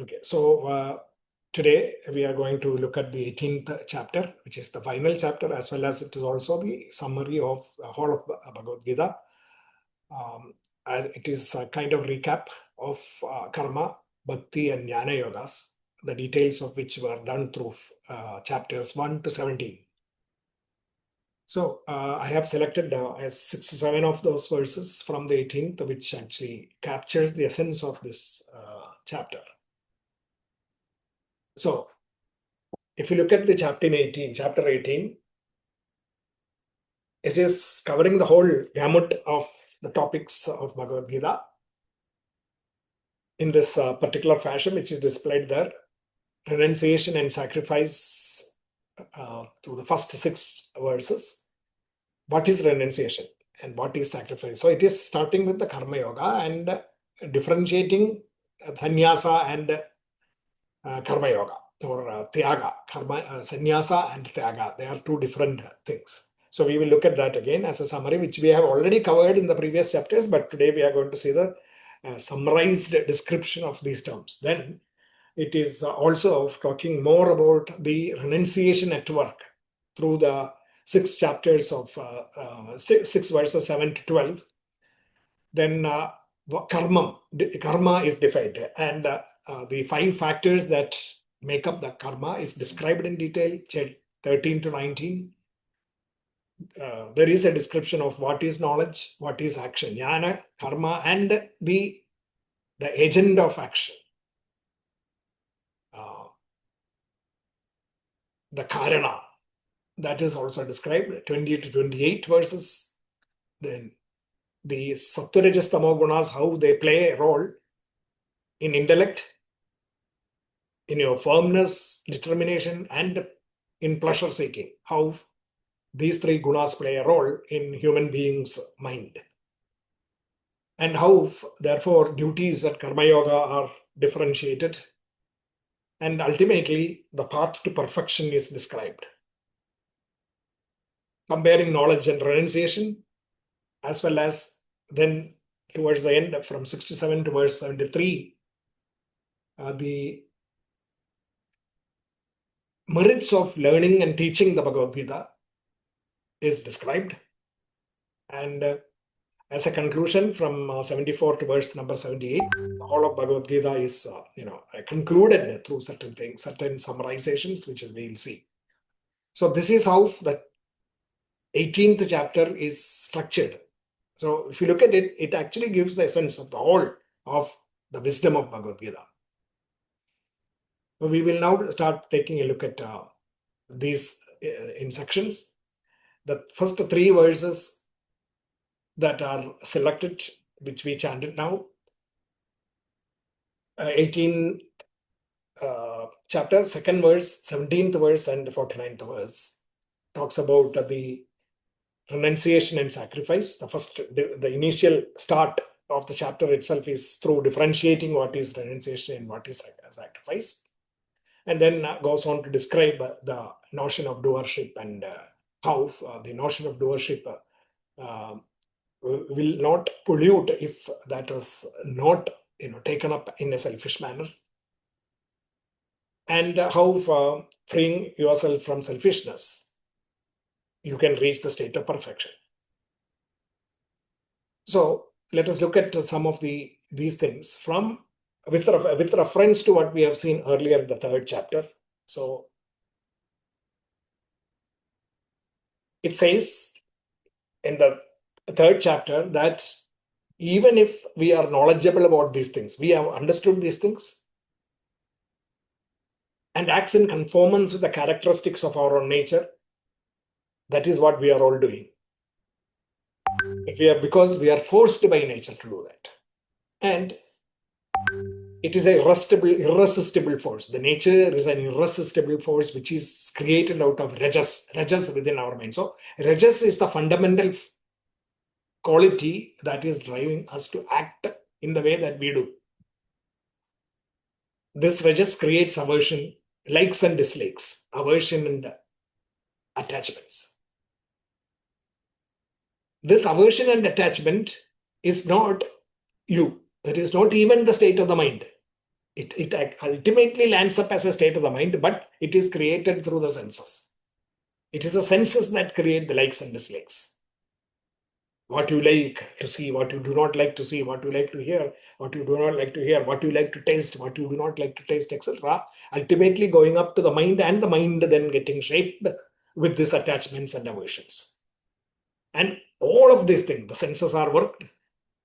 Okay, so today we are going to look at the 18th chapter, which is the final chapter, as well as it is also the summary of the whole of Bhagavad-Gita. It is a kind of recap of karma, bhakti, and jnana yogas, the details of which were done through chapters 1 to 17. So I have selected as 6 to 7 of those verses from the 18th, which actually captures the essence of this chapter. So if you look at the chapter 18, it is covering the whole gamut of the topics of Bhagavad Gita in this particular fashion, which is displayed there. Renunciation and sacrifice to the first 6 verses. What is renunciation and what is sacrifice? So it is starting with the karma yoga and differentiating sannyasa and karma yoga, or tyaga. Sannyasa and tyaga, they are 2 different things. So we will look at that again as a summary, which we have already covered in the previous chapters, but today we are going to see the summarized description of these terms. Then it is also talking more about the renunciation at work through the 6 chapters of 6 verses 7 to 12. Then karma is defined, and the 5 factors that make up the karma is described in detail, 13 to 19. There is a description of what is knowledge, what is action, jnana, karma, and the agent of action, the karana. That is also described, 20 to 28 verses. Then the sattva, rajas, tamo gunas, how they play a role in intellect, in your firmness, determination, and in pleasure seeking, how these 3 gunas play a role in human beings' mind, and how therefore duties at karma yoga are differentiated, and ultimately the path to perfection is described, comparing knowledge and renunciation, as well as then towards the end from 67 to verse 73, the merits of learning and teaching the Bhagavad Gita is described. And as a conclusion from 74 to verse number 78, all of Bhagavad Gita is concluded through certain things, certain summarizations, which we will see. So this is how the 18th chapter is structured. So if you look at it, it actually gives the essence of the whole of the wisdom of Bhagavad Gita. So we will now start taking a look at these in sections. The first 3 verses that are selected, which we chanted now, 18th chapter, 2nd verse, 17th verse, and 49th verse, talks about the renunciation and sacrifice. The initial start of the chapter itself is through differentiating what is renunciation and what is sacrifice, and then goes on to describe the notion of doership and how the notion of doership will not pollute if that is not taken up in a selfish manner, and how freeing yourself from selfishness you can reach the state of perfection. So let us look at some of these things with reference to what we have seen earlier in the 3rd chapter. So it says in the 3rd chapter that even if we are knowledgeable about these things, we have understood these things and acts in conformance with the characteristics of our own nature, that is what we are all doing. Because we are forced by nature to do that. And it is a irresistible force. The nature is an irresistible force which is created out of rajas within our mind. So rajas is the fundamental quality that is driving us to act in the way that we do. This rajas creates aversion, likes and dislikes, aversion and attachments. This aversion and attachment is not you. It is not even the state of the mind. It ultimately lands up as a state of the mind, but it is created through the senses. It is the senses that create the likes and dislikes. What you like to see, what you do not like to see, what you like to hear, what you do not like to hear, what you like to taste, what you do not like to taste, etc. Ultimately going up to the mind, and the mind then getting shaped with these attachments and aversions. And all of these things, the senses are worked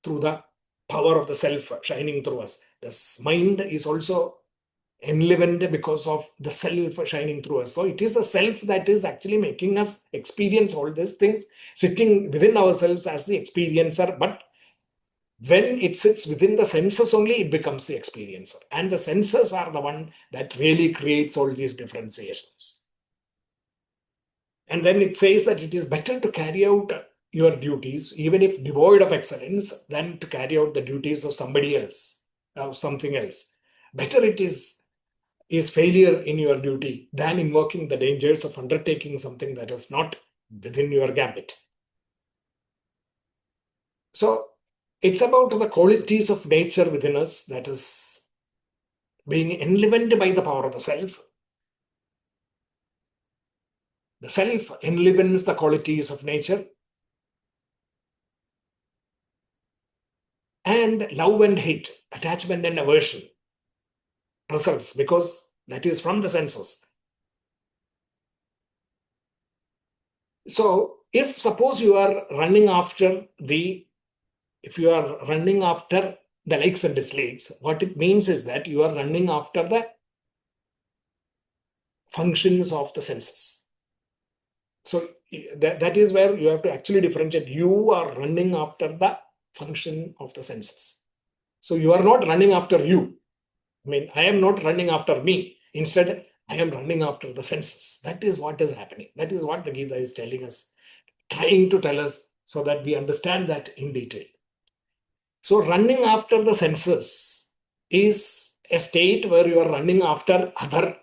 through the power of the self shining through us. This mind is also enlivened because of the self shining through us. So it is the self that is actually making us experience all these things, sitting within ourselves as the experiencer. But when it sits within the senses only, it becomes the experiencer. And the senses are the one that really creates all these differentiations. And then it says that it is better to carry out your duties, even if devoid of excellence, than to carry out the duties of somebody else, or something else. Better it is failure in your duty than invoking the dangers of undertaking something that is not within your gambit. So it's about the qualities of nature within us that is being enlivened by the power of the self. The self enlivens the qualities of nature, and love and hate, attachment and aversion results because that is from the senses. So if suppose you are running after the likes and dislikes, what it means is that you are running after the functions of the senses. So that is where you have to actually differentiate. You are running after the function of the senses. So you are not running after you. I mean, I am not running after me. Instead, I am running after the senses. That is what is happening. That is what the Gita is telling us, trying to tell us so that we understand that in detail. So running after the senses is a state where you are running after other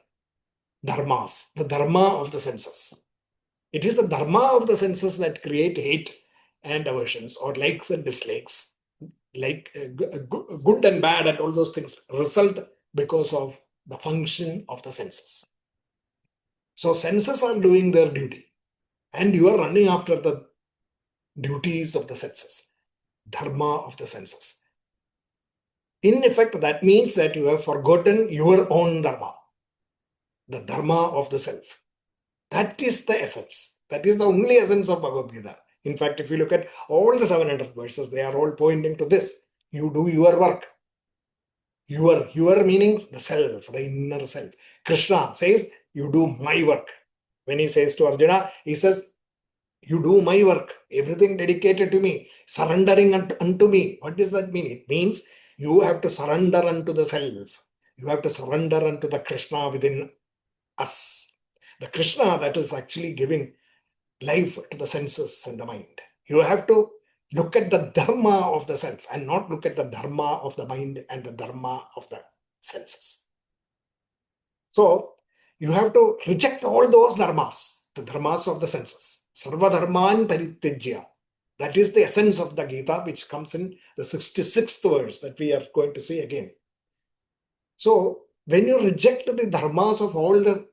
dharmas, the dharma of the senses. It is the dharma of the senses that create hate and aversions, or likes and dislikes, like good and bad and all those things result because of the function of the senses. So senses are doing their duty, and you are running after the duties of the senses, dharma of the senses. In effect, that means that you have forgotten your own dharma, the dharma of the self. That is the essence. That is the only essence of Bhagavad-Gita. In fact, if you look at all the 700 verses, they are all pointing to this. You do your work. Your meaning the self, the inner self. Krishna says, you do my work. When he says to Arjuna, he says, you do my work, everything dedicated to me, surrendering unto me. What does that mean? It means you have to surrender unto the self. You have to surrender unto the Krishna within us. The Krishna that is actually giving life to the senses and the mind. You have to look at the dharma of the self and not look at the dharma of the mind and the dharma of the senses. So you have to reject all those dharmas, the dharmas of the senses. Sarva dharman parityajya. That is the essence of the Gita, which comes in the 66th verse that we are going to see again. So when you reject the dharmas of all the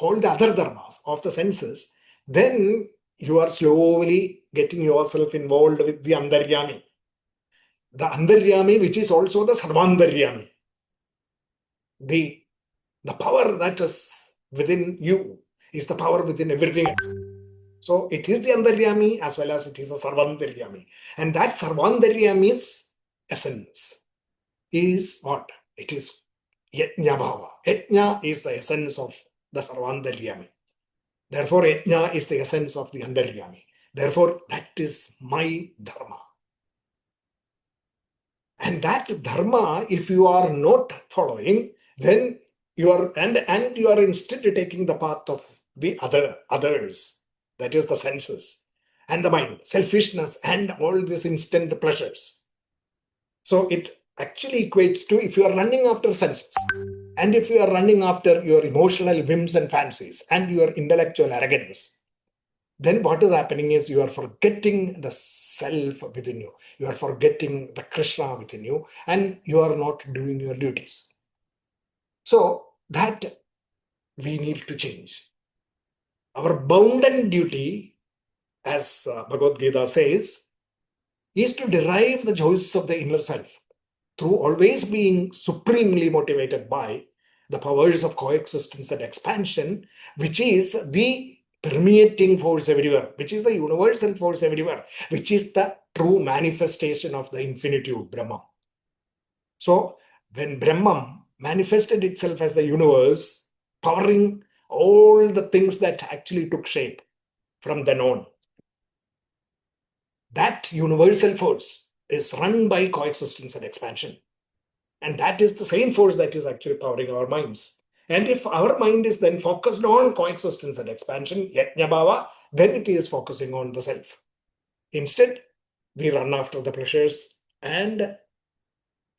other dharmas of the senses, then you are slowly getting yourself involved with the Antaryami. The Antaryami, which is also the Sarvantaryami. The power that is within you is the power within everything else. So it is the Antaryami as well as it is the Sarvantaryami. And that Sarvantaryami's essence is what? It is Yajna Bhava. Yajna is the essence of the Sarvantaryami. Therefore, Yajna is the essence of the Antaryami. Therefore, that is my dharma. And that dharma, if you are not following, then you are and you are instead taking the path of the others, that is the senses and the mind, selfishness and all these instant pleasures. So it actually equates to, if you are running after senses and if you are running after your emotional whims and fancies and your intellectual arrogance, then what is happening is you are forgetting the self within you. You are forgetting the Krishna within you, and you are not doing your duties. So that we need to change. Our bounden duty, as Bhagavad-Gita says, is to derive the joys of the inner self through always being supremely motivated by the powers of coexistence and expansion, which is the permeating force everywhere, which is the universal force everywhere, which is the true manifestation of the infinitude, Brahma. So when Brahman manifested itself as the universe, powering all the things that actually took shape from then on, that universal force is run by coexistence and expansion. And that is the same force that is actually powering our minds. And if our mind is then focused on coexistence and expansion, yajna bhava, then it is focusing on the self. Instead, we run after the pleasures and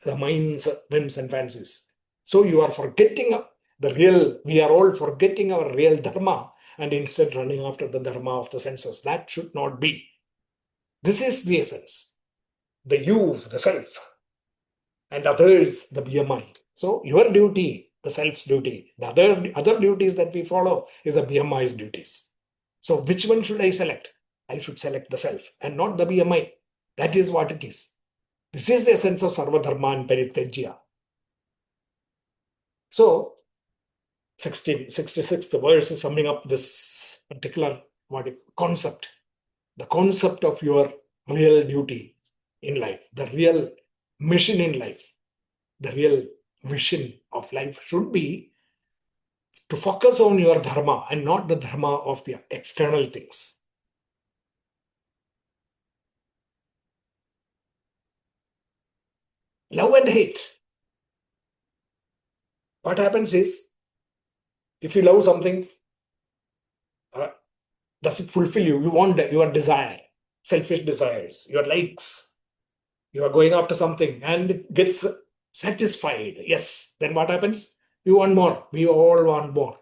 the mind's whims and fancies. So you are forgetting the real, we are all forgetting our real dharma and instead running after the dharma of the senses. That should not be. This is the essence. The you, the self, and others, the BMI. So your duty, the self's duty, the other duties that we follow is the BMI's duties. So which one should I select? I should select the self and not the BMI. That is what it is. This is the essence of Sarva Dharman Parityajya. So 66th verse is summing up this particular concept. The concept of your real duty in life, the real mission in life, the real vision of life should be to focus on your dharma and not the dharma of the external things. Love and hate. What happens is, if you love something, does it fulfill you? You want your desire, selfish desires, your likes. You are going after something and it gets satisfied. Yes. Then what happens? You want more. We all want more.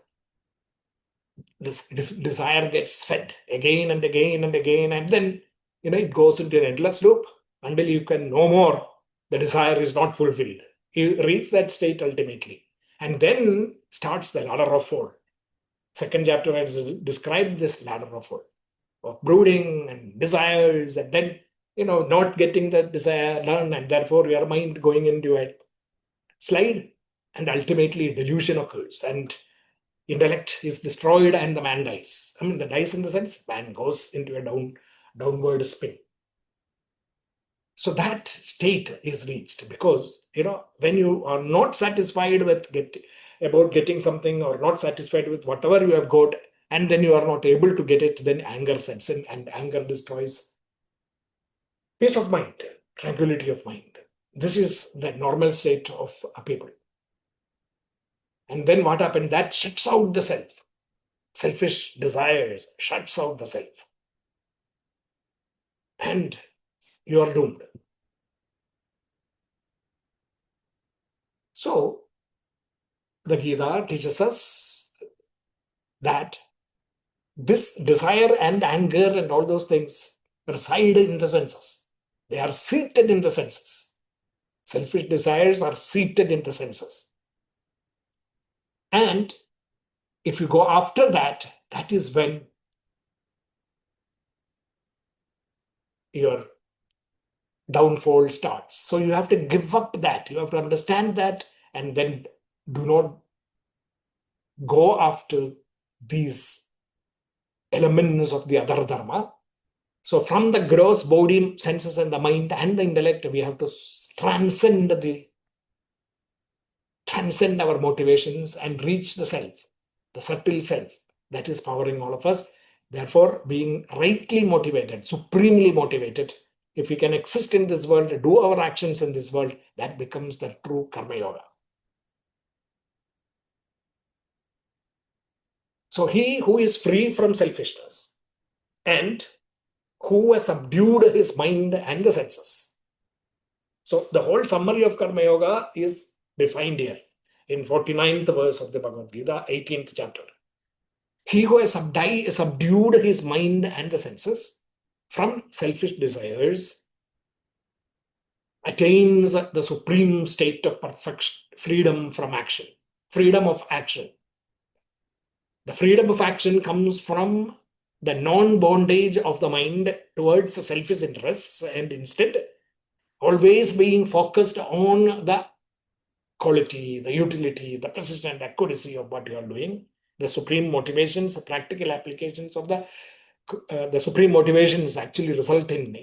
This desire gets fed again and again and again. And then, it goes into an endless loop until you can no more. The desire is not fulfilled. You reach that state ultimately. And then starts the ladder of fall. Second chapter has described this ladder of fall, of brooding and desires, and then, not getting that desire done, and therefore your mind going into a slide, and ultimately delusion occurs, and intellect is destroyed, and the man dies. I mean, the dies in the sense, man goes into a downward spin. So that state is reached because, when you are not satisfied with about getting something or not satisfied with whatever you have got, and then you are not able to get it, then anger sets in, and anger destroys peace of mind, tranquility of mind. This is the normal state of a people. And then what happened? That shuts out the self. Selfish desires shuts out the self. And you are doomed. So, the Gita teaches us that this desire and anger and all those things reside in the senses. They are seated in the senses. Selfish desires are seated in the senses. And if you go after that, that is when your downfall starts. So you have to give up that. You have to understand that and then do not go after these elements of the other dharma. So from the gross body, senses, and the mind and the intellect, we have to transcend our motivations and reach the self, the subtle self that is powering all of us. Therefore, being rightly motivated, supremely motivated, if we can exist in this world, do our actions in this world, that becomes the true karma yoga. So he who is free from selfishness and who has subdued his mind and the senses. So the whole summary of karma yoga is defined here in 49th verse of the Bhagavad-Gita, 18th chapter. He who has subdued his mind and the senses from selfish desires attains the supreme state of perfect freedom from action. freedom of action. The freedom of action comes from the non-bondage of the mind towards selfish interests, and instead always being focused on the quality, the utility, the precision and accuracy of what you are doing, the supreme motivations, the practical applications of the supreme motivations actually result in,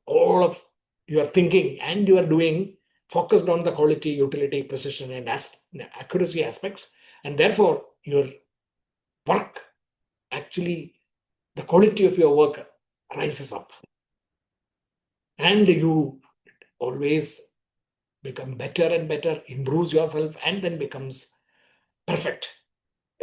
all of your thinking and you are doing focused on the quality, utility, precision, and accuracy aspects, and therefore your work actually, the quality of your work rises up, and you always become better and better, improves yourself, and then becomes perfect.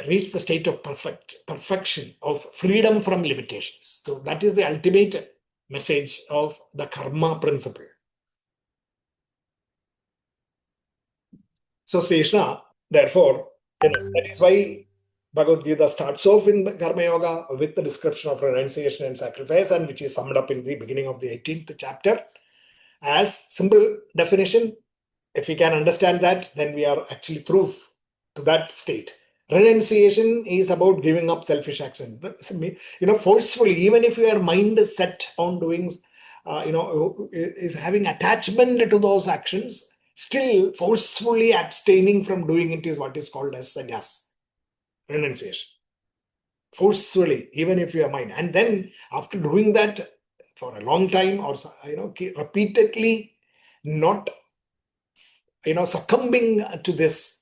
Reach the state of perfection, of freedom from limitations. So that is the ultimate message of the karma principle. So Sri Krishna, therefore, that is why Bhagavad-Gita starts off in Karma Yoga with the description of renunciation and sacrifice, and which is summed up in the beginning of the 18th chapter as simple definition. If we can understand that, then we are actually through to that state. Renunciation is about giving up selfish action. Forcefully, even if your mind is set on doing, is having attachment to those actions, still forcefully abstaining from doing it is what is called as sannyas, renunciation. Forcefully, even if your mind, and then after doing that for a long time, or repeatedly, not succumbing to this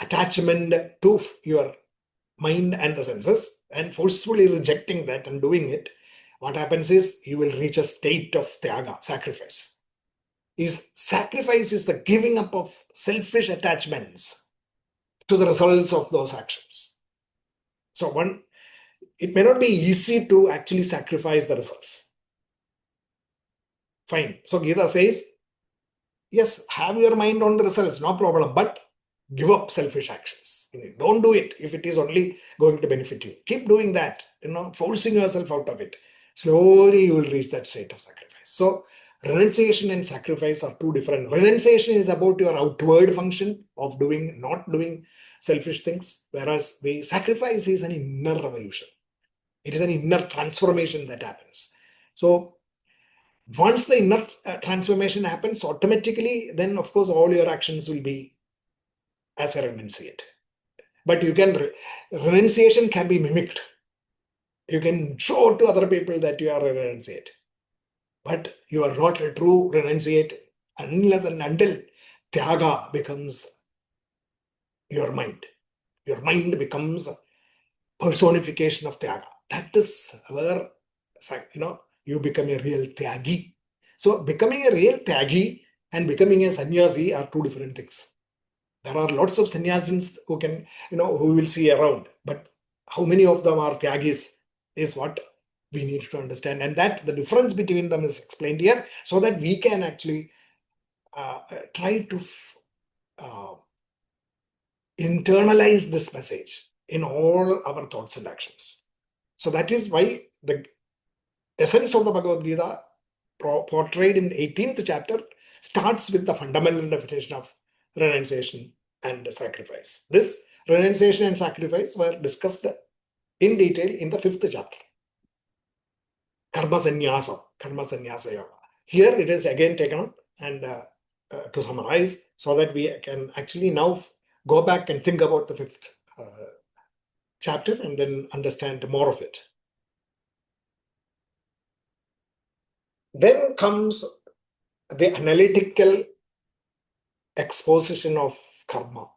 attachment to your mind and the senses, and forcefully rejecting that and doing it, what happens is you will reach a state of tyaga, sacrifice. Sacrifice is the giving up of selfish attachments to the results of those actions. So it may not be easy to actually sacrifice the results. Fine. So Gita says, yes, have your mind on the results, no problem, but give up selfish actions. Don't do it if it is only going to benefit you. Keep doing that, forcing yourself out of it. Slowly you will reach that state of sacrifice. So renunciation and sacrifice are two different. Renunciation is about your outward function of not doing selfish things, whereas the sacrifice is an inner revolution. It is an inner transformation that happens. So once the inner transformation happens, automatically, then of course all your actions will be as a renunciate. But renunciation can be mimicked. You can show to other people that you are a renunciate. But you are not a true renunciate unless and until tyaga becomes your mind. Your mind becomes personification of tyaga. That is where, you become a real tyagi. So becoming a real tyagi and becoming a sannyasi are two different things. There are lots of sannyasins who can, who will see around, but how many of them are tyagis is what we need to understand. And that the difference between them is explained here so that we can actually try to internalize this message in all our thoughts and actions. So that is why the essence of the Bhagavad-Gita portrayed in the 18th chapter starts with the fundamental definition of renunciation and sacrifice. This renunciation and sacrifice were discussed in detail in the 5th chapter, Karma Sannyasa Yoga. Here it is again taken up and to summarize so that we can actually now go back and think about the 5th chapter and then understand more of it. Then comes the analytical exposition of karma.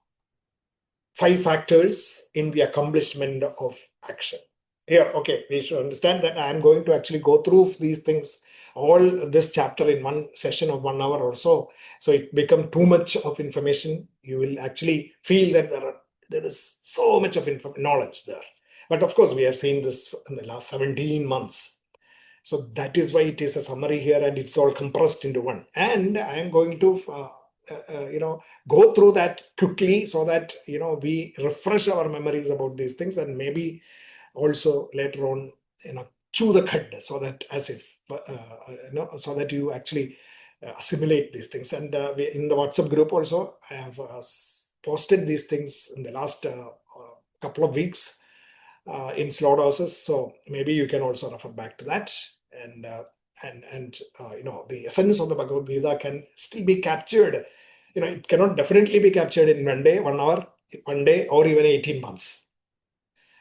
5 factors in the accomplishment of action. Here, okay, we should understand that I am going to actually go through these things, all this chapter in one session of 1 hour or so. So it becomes too much of information. You will actually feel that there is so much of knowledge there. But of course, we have seen this in the last 17 months. So that is why it is a summary here and it's all compressed into one. And I am going to go through that quickly so that we refresh our memories about these things, and maybe also later on chew the cud so that so that you actually assimilate these things. And in the WhatsApp group also I have posted these things in the last couple of weeks in slow doses. So maybe you can also refer back to that. And the essence of the Bhagavad Gita can still be captured. It cannot definitely be captured in 1 day, 1 hour, 1 day, or even 18 months.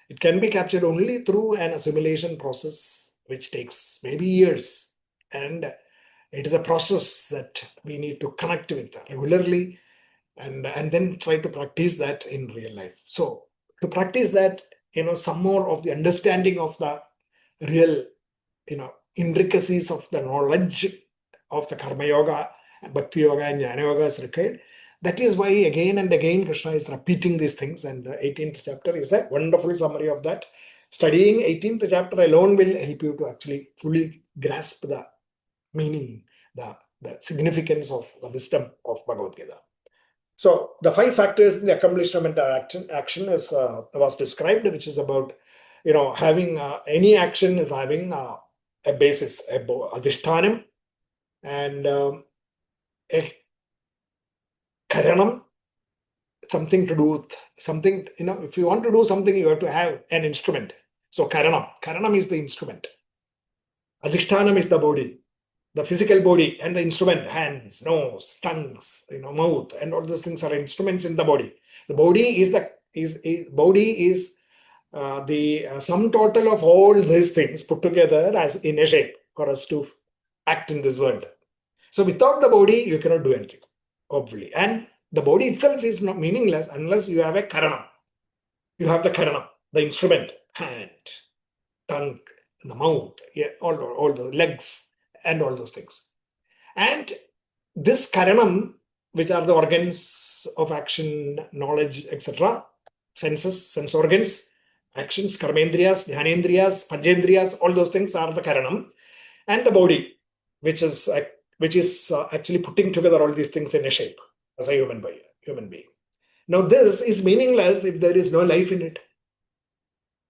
It can be captured only through an assimilation process, which takes maybe years. And it is a process that we need to connect with regularly and then try to practice that in real life. So to practice that, some more of the understanding of the real, intricacies of the knowledge of the Karma Yoga, Bhakti Yoga, and Jnana Yoga is required. That is why again and again Krishna is repeating these things, and the 18th chapter is a wonderful summary of that. Studying 18th chapter alone will help you to actually fully grasp the meaning, the significance of the wisdom of Bhagavad Gita. So the 5 factors in the accomplishment action is was described, which is about having any action is having a basis, a adhishtanam, and a karanam, something to do with something. If you want to do something, you have to have an instrument. So karanam is the instrument. Adhishtanam is the body, the physical body, and the instrument, hands, nose, tongues, mouth, and all those things are instruments in the body. The body is the sum total of all these things put together as in a shape for us to act in this world. So without the body, you cannot do anything, obviously. And the body itself is not meaningless unless you have a karanam. You have the karanam, the instrument, hand, tongue, the mouth, all the legs, and all those things. And this karanam, which are the organs of action, knowledge, etc., senses, sense organs, actions, karmendriyas, dhyanendriyas, panchendriyas, all those things are the karanam. And the body, which is actually putting together all these things in a shape as a human being. Now this is meaningless if there is no life in it.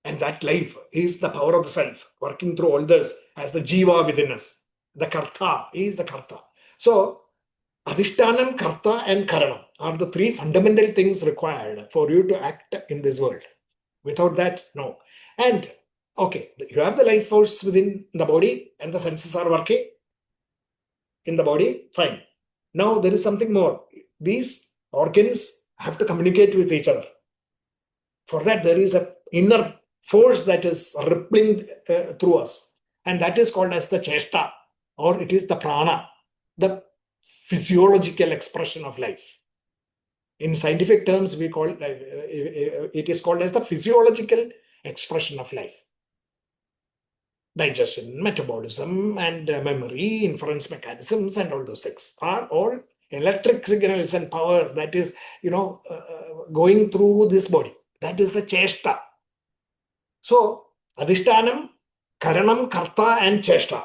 And that life is the power of the self working through all this as the jiva within us. The karta is the karta. So adhishtanam, karta, and karanam are the 3 fundamental things required for you to act in this world. Without that, no. And okay, you have the life force within the body and the senses are working in the body, fine. Now there is something more. These organs have to communicate with each other. For that, there is an inner force that is rippling through us. And that is called as the cheshta, or it is the prana, the physiological expression of life. In scientific terms, we call it is called as the physiological expression of life. Digestion, metabolism, and memory, inference mechanisms, and all those things are all electric signals and power that is, going through this body. That is the cheshta. So, adhishtanam, karanam, karta, and cheshta.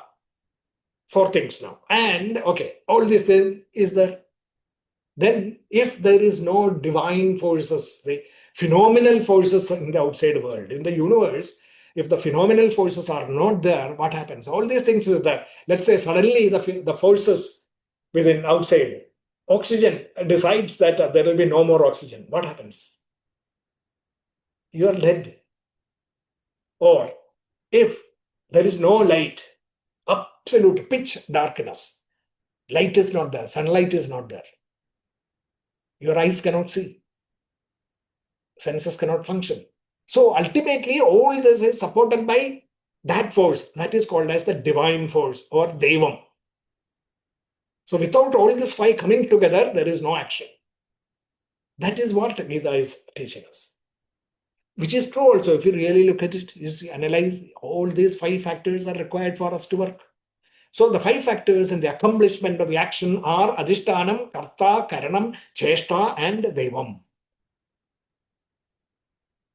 4 things now. And okay, all this then is there. Then if there is no divine forces, the phenomenal forces in the outside world, in the universe, if the phenomenal forces are not there, what happens? All these things is there. Let's say suddenly the forces within outside, oxygen decides that there will be no more oxygen. What happens? You are dead. Or if there is no light, absolute pitch darkness, light is not there, sunlight is not there. Your eyes cannot see. Senses cannot function. So ultimately, all this is supported by that force that is called as the divine force or Devam. So without all these 5 coming together, there is no action. That is what Gita is teaching us. Which is true also. If you really look at it, you see, analyze, all these 5 factors are required for us to work. So the 5 factors in the accomplishment of the action are adhishtanam, karta, karanam, cheshta, and devam.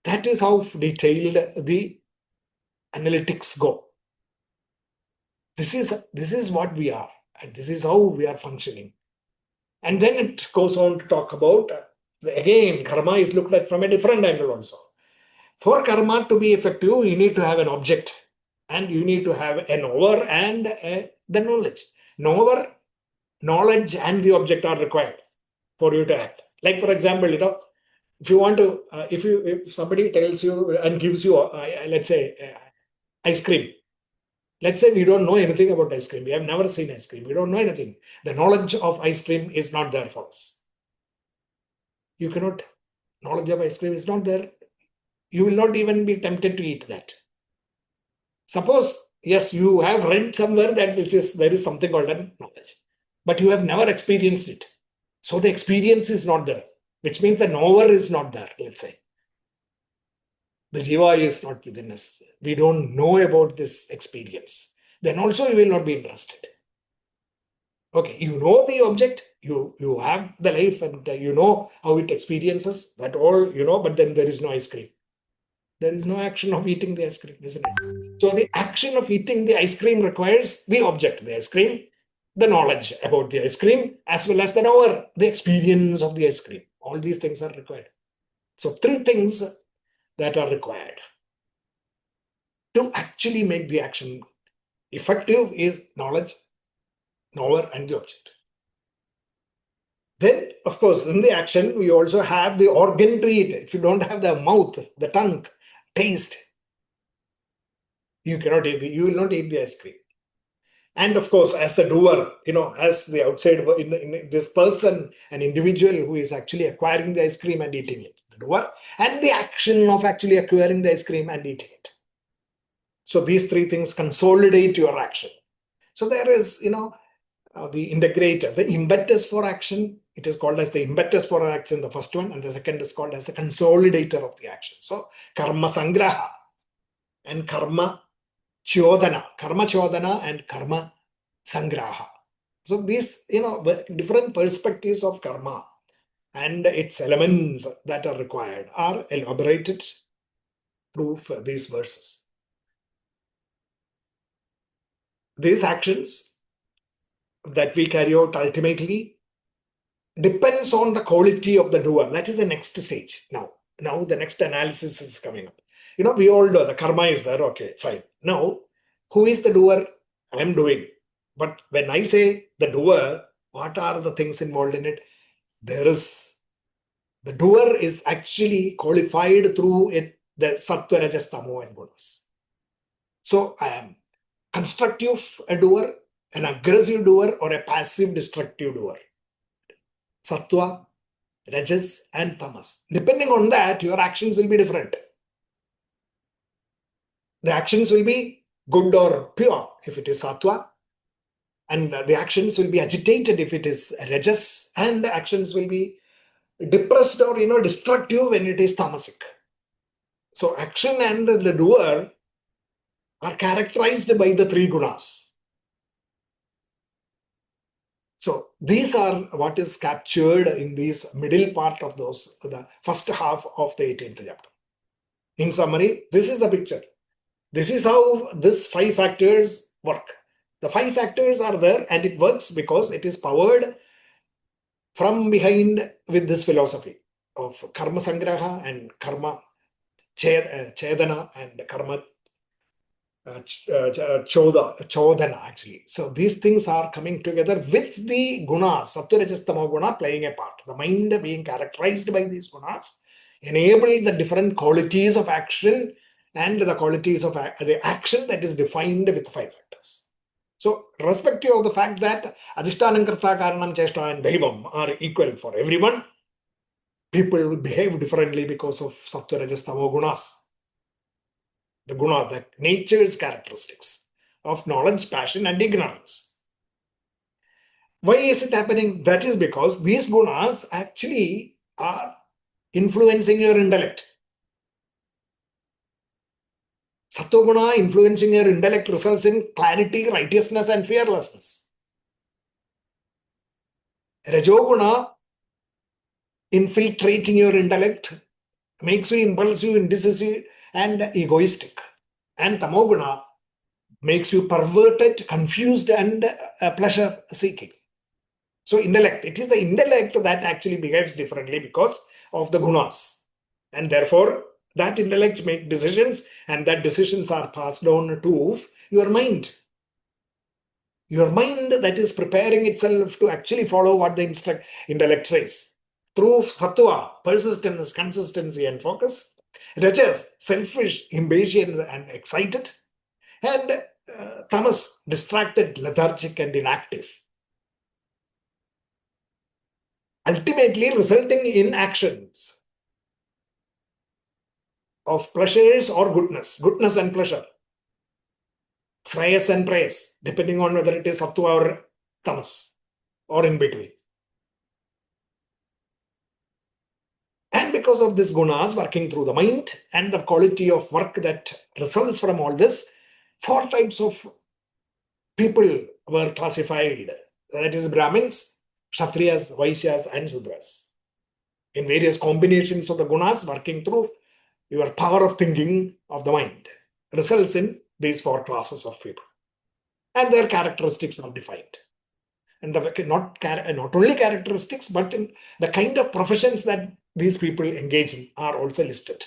That is how detailed the analytics go. This is what we are, and this is how we are functioning. And then it goes on to talk about, again, karma is looked at from a different angle also. For karma to be effective, you need to have an object, and you need to have a knower and the knowledge. Knower, knowledge, and the object are required for you to act. Like, for example, if you want to, if somebody tells you and gives you, let's say, ice cream. Let's say we don't know anything about ice cream. We have never seen ice cream. We don't know anything. The knowledge of ice cream is not there for us. You cannot, knowledge of ice cream is not there. You will not even be tempted to eat that. Suppose, yes, you have read somewhere that there is something called knowledge, but you have never experienced it. So the experience is not there, which means the knower is not there, let's say. The jiva is not within us. We don't know about this experience. Then also you will not be interested. Okay, you know the object, you have the life, and you know how it experiences, that all you know, but then there is no ice cream. There is no action of eating the ice cream, isn't it? So the action of eating the ice cream requires the object, the ice cream, the knowledge about the ice cream, as well as the knower, the experience of the ice cream. All these things are required. So three things that are required to actually make the action effective is knowledge, knower, and the object. Then, of course, in the action, we also have the organ to eat. If you don't have the mouth, the tongue, taste, you cannot eat. You will not eat the ice cream. And of course, as the doer, as the outside, in this person, an individual who is actually acquiring the ice cream and eating it, the doer, and the action of actually acquiring the ice cream and eating it. So these three things consolidate your action. So there is, the integrator, the impetus for action. It is called as the impetus for action, the first one, and the second is called as the consolidator of the action. So karma sangraha and karma chodana and karma sangraha. So these, different perspectives of karma and its elements that are required are elaborated through these verses. These actions that we carry out ultimately depends on the quality of the doer. That is the next stage. Now the next analysis is coming up. We all know the karma is there. Okay, fine. Now, who is the doer? I am doing. But when I say the doer, what are the things involved in it? The doer is actually qualified through it, the sattva, rajas, tamo, and gunas. So I am constructive a doer, an aggressive doer, or a passive destructive doer. Sattva, rajas, and tamas. Depending on that, your actions will be different. The actions will be good or pure if it is sattva, and the actions will be agitated if it is rajas, and the actions will be depressed or destructive when it is tamasic. So action and the doer are characterized by the three gunas. So these are what is captured in this middle part of the first half of the 18th chapter. In summary, this is the picture. This is how these 5 factors work. The 5 factors are there, and it works because it is powered from behind with this philosophy of karma sangraha and karma chedana and karma chodana, actually. So these things are coming together with the gunas, sattva, rajas, tamo guna playing a part. The mind being characterized by these gunas enable the different qualities of action and the qualities of the action that is defined with 5 factors. So, irrespective of the fact that adhishtanam karta karanam cheshta and daivam are equal for everyone, people will behave differently because of sattva, rajas, tamo gunas. The guna, the nature's characteristics of knowledge, passion, and ignorance. Why is it happening? That is because these gunas actually are influencing your intellect. Sattva-guna influencing your intellect results in clarity, righteousness, and fearlessness. Rajoguna infiltrating your intellect makes you impulsive, indecisive, and egoistic. And tamoguna makes you perverted, confused, and pleasure-seeking. So intellect, it is the intellect that actually behaves differently because of the gunas. And therefore, that intellect makes decisions, and that decisions are passed on to your mind. Your mind that is preparing itself to actually follow what the intellect says. through sattva, persistence, consistency, and focus. Rajas, selfish, impatient, and excited. And tamas, distracted, lethargic, and inactive. Ultimately resulting in actions of pleasures or goodness and pleasure, shreyas and prayas, depending on whether it is sattva or tamas, or in between. And because of this gunas working through the mind and the quality of work that results from all this, 4 types of people were classified. That is Brahmins, Kshatriyas, Vaishyas, and Sudras. In various combinations of the gunas working through your power of thinking of the mind results in these 4 classes of people. And their characteristics are defined. And not only characteristics, but in the kind of professions that these people engage in are also listed.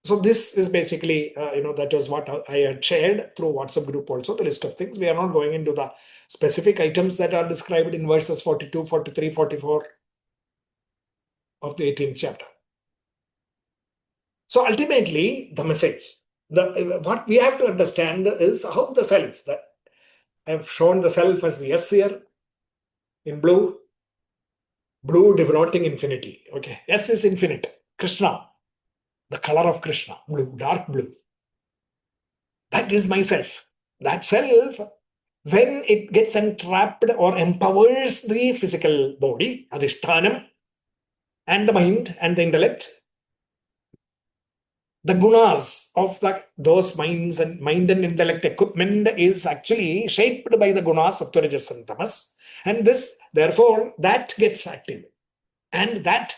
So this is basically, that is what I had shared through WhatsApp group also, the list of things. We are not going into the specific items that are described in verses 42, 43, 44 of the 18th chapter. So ultimately, the message, what we have to understand is how the self, that I have shown the self as the S here in blue denoting infinity. Okay, S is infinite. Krishna, the color of Krishna, blue, dark blue. That is myself. That self, when it gets entrapped or empowers the physical body, adhishtanam, and the mind and the intellect, the gunas of those mind and intellect equipment is actually shaped by the gunas of Rajas and Tamas. And this, therefore, that gets active. And that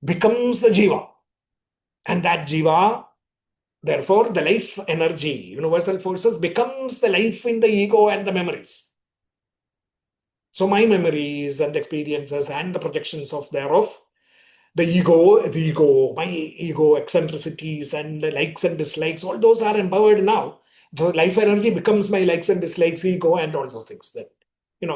becomes the jiva. And that jiva, therefore, the life energy, universal forces, becomes the life in the ego and the memories. So my memories and experiences and the projections of thereof, my ego eccentricities and likes and dislikes, all those are empowered now. So life energy becomes my likes and dislikes, ego, and all those things. Then,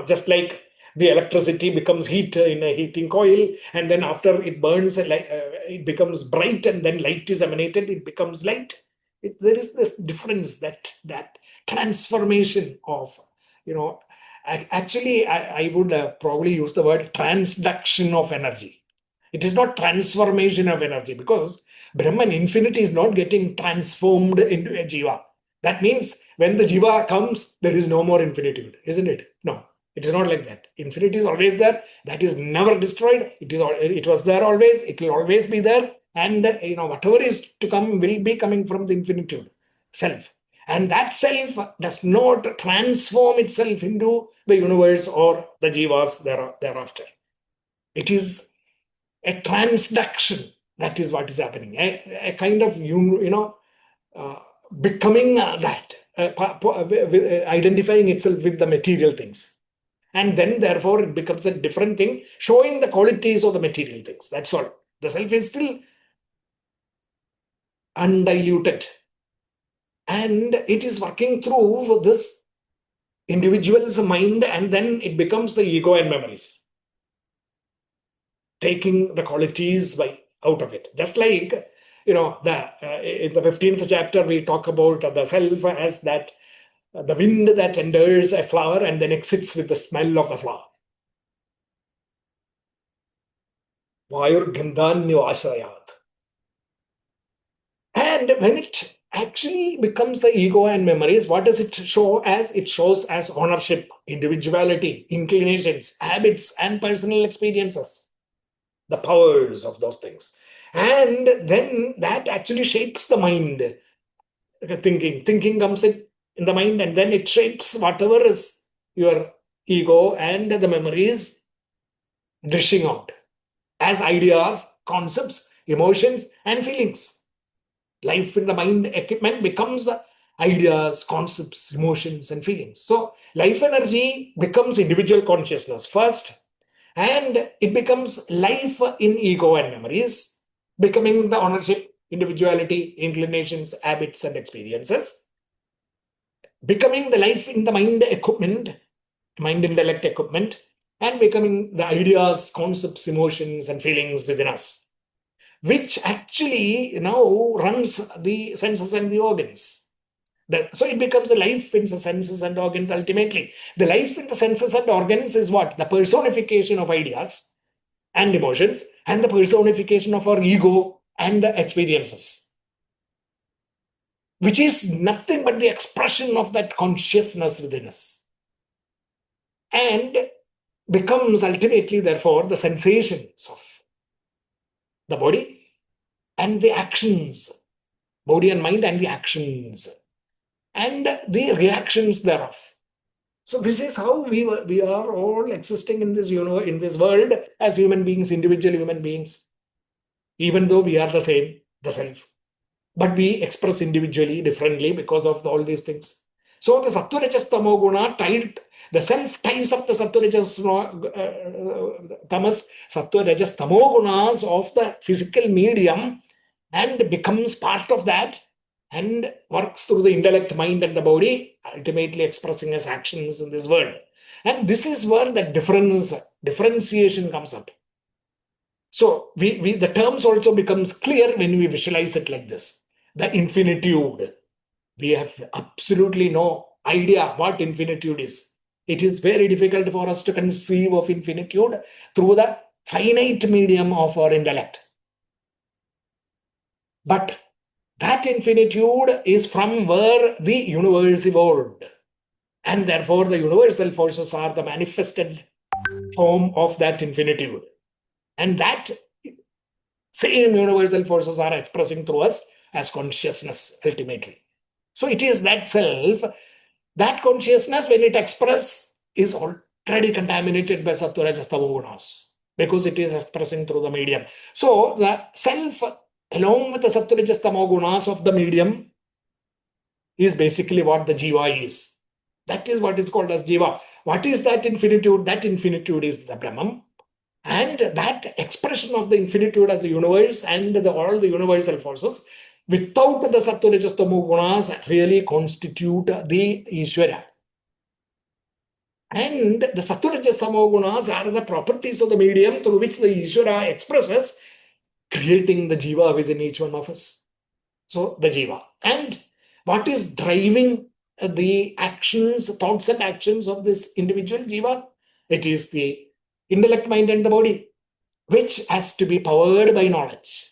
just like the electricity becomes heat in a heating coil, and then after it burns, it becomes bright, and then light is emanated, it becomes light. There is this difference, that transformation of, actually, I would probably use the word transduction of energy. It is not transformation of energy, because Brahman infinity is not getting transformed into a jiva. That means when the jiva comes, there is no more infinitude, isn't it? No, it is not like that. Infinity is always there. That is never destroyed. It was there always. It will always be there. And whatever is to come will be coming from the infinitude, self. And that self does not transform itself into the universe or the jivas thereafter. It is a transduction. That is what is happening. A kind of, becoming that, identifying itself with the material things. And then, therefore, it becomes a different thing, showing the qualities of the material things. That's all. The self is still undiluted. And it is working through this individual's mind, and then it becomes the ego and memories, taking the qualities out of it. Just like, in the 15th chapter, we talk about the self as that the wind that enters a flower and then exits with the smell of the flower. Vayur gandhanyo ashrayat. And when it actually becomes the ego and memories, what does it show as? It shows as ownership, individuality, inclinations, habits, and personal experiences, the powers of those things. And then that actually shapes the mind. Thinking comes in the mind, and then it shapes whatever is your ego and the memories dishing out as ideas, concepts, emotions, and feelings. Life in the mind equipment becomes ideas, concepts, emotions, and feelings. So life energy becomes individual consciousness first, and it becomes life in ego and memories, becoming the ownership, individuality, inclinations, habits, and experiences, becoming the life in the mind equipment, mind intellect equipment, and becoming the ideas, concepts, emotions, and feelings within us, which actually now runs the senses and the organs. So it becomes a life in the senses and organs ultimately. The life in the senses and organs is what? The personification of ideas and emotions, and the personification of our ego and experiences, which is nothing but the expression of that consciousness within us. And becomes ultimately, therefore, the sensations of the body and the actions, body and mind and the actions, and the reactions thereof. So this is how we are all existing in this, in this world as human beings, individual human beings, even though we are the same, the self. But we express individually differently because of all these things. So the Sattva Rajas Tamo Guna tied, the self ties up the Sattva Rajas Tamas, Sattva Rajas Tamo Gunas of the physical medium and becomes part of that and works through the intellect, mind, and the body, ultimately expressing as actions in this world. And this is where the differentiation comes up. So the terms also becomes clear when we visualize it like this. The infinitude. We have absolutely no idea what infinitude is. It is very difficult for us to conceive of infinitude through the finite medium of our intellect. But that infinitude is from where the universe evolved. And therefore, the universal forces are the manifested form of that infinitude. And that same universal forces are expressing through us as consciousness, ultimately. So it is that self, that consciousness, when it expresses, is already contaminated by Sattva Rajas Tamo Gunas, because it is expressing through the medium. So the self, along with the Sattva Rajas Tamo Gunas of the medium, is basically what the Jiva is. That is what is called as Jiva. What is that infinitude? That infinitude is the Brahman. And that expression of the infinitude of the universe and all the universal forces, without the Sattva Rajas Tamo Gunas, really constitute the Ishvara. And the Sattva Rajas Tamo Gunas are the properties of the medium through which the Ishvara expresses, creating the Jiva within each one of us. So the Jiva. And what is driving the actions, thoughts and actions of this individual Jiva? It is the intellect, mind, and the body, which has to be powered by knowledge.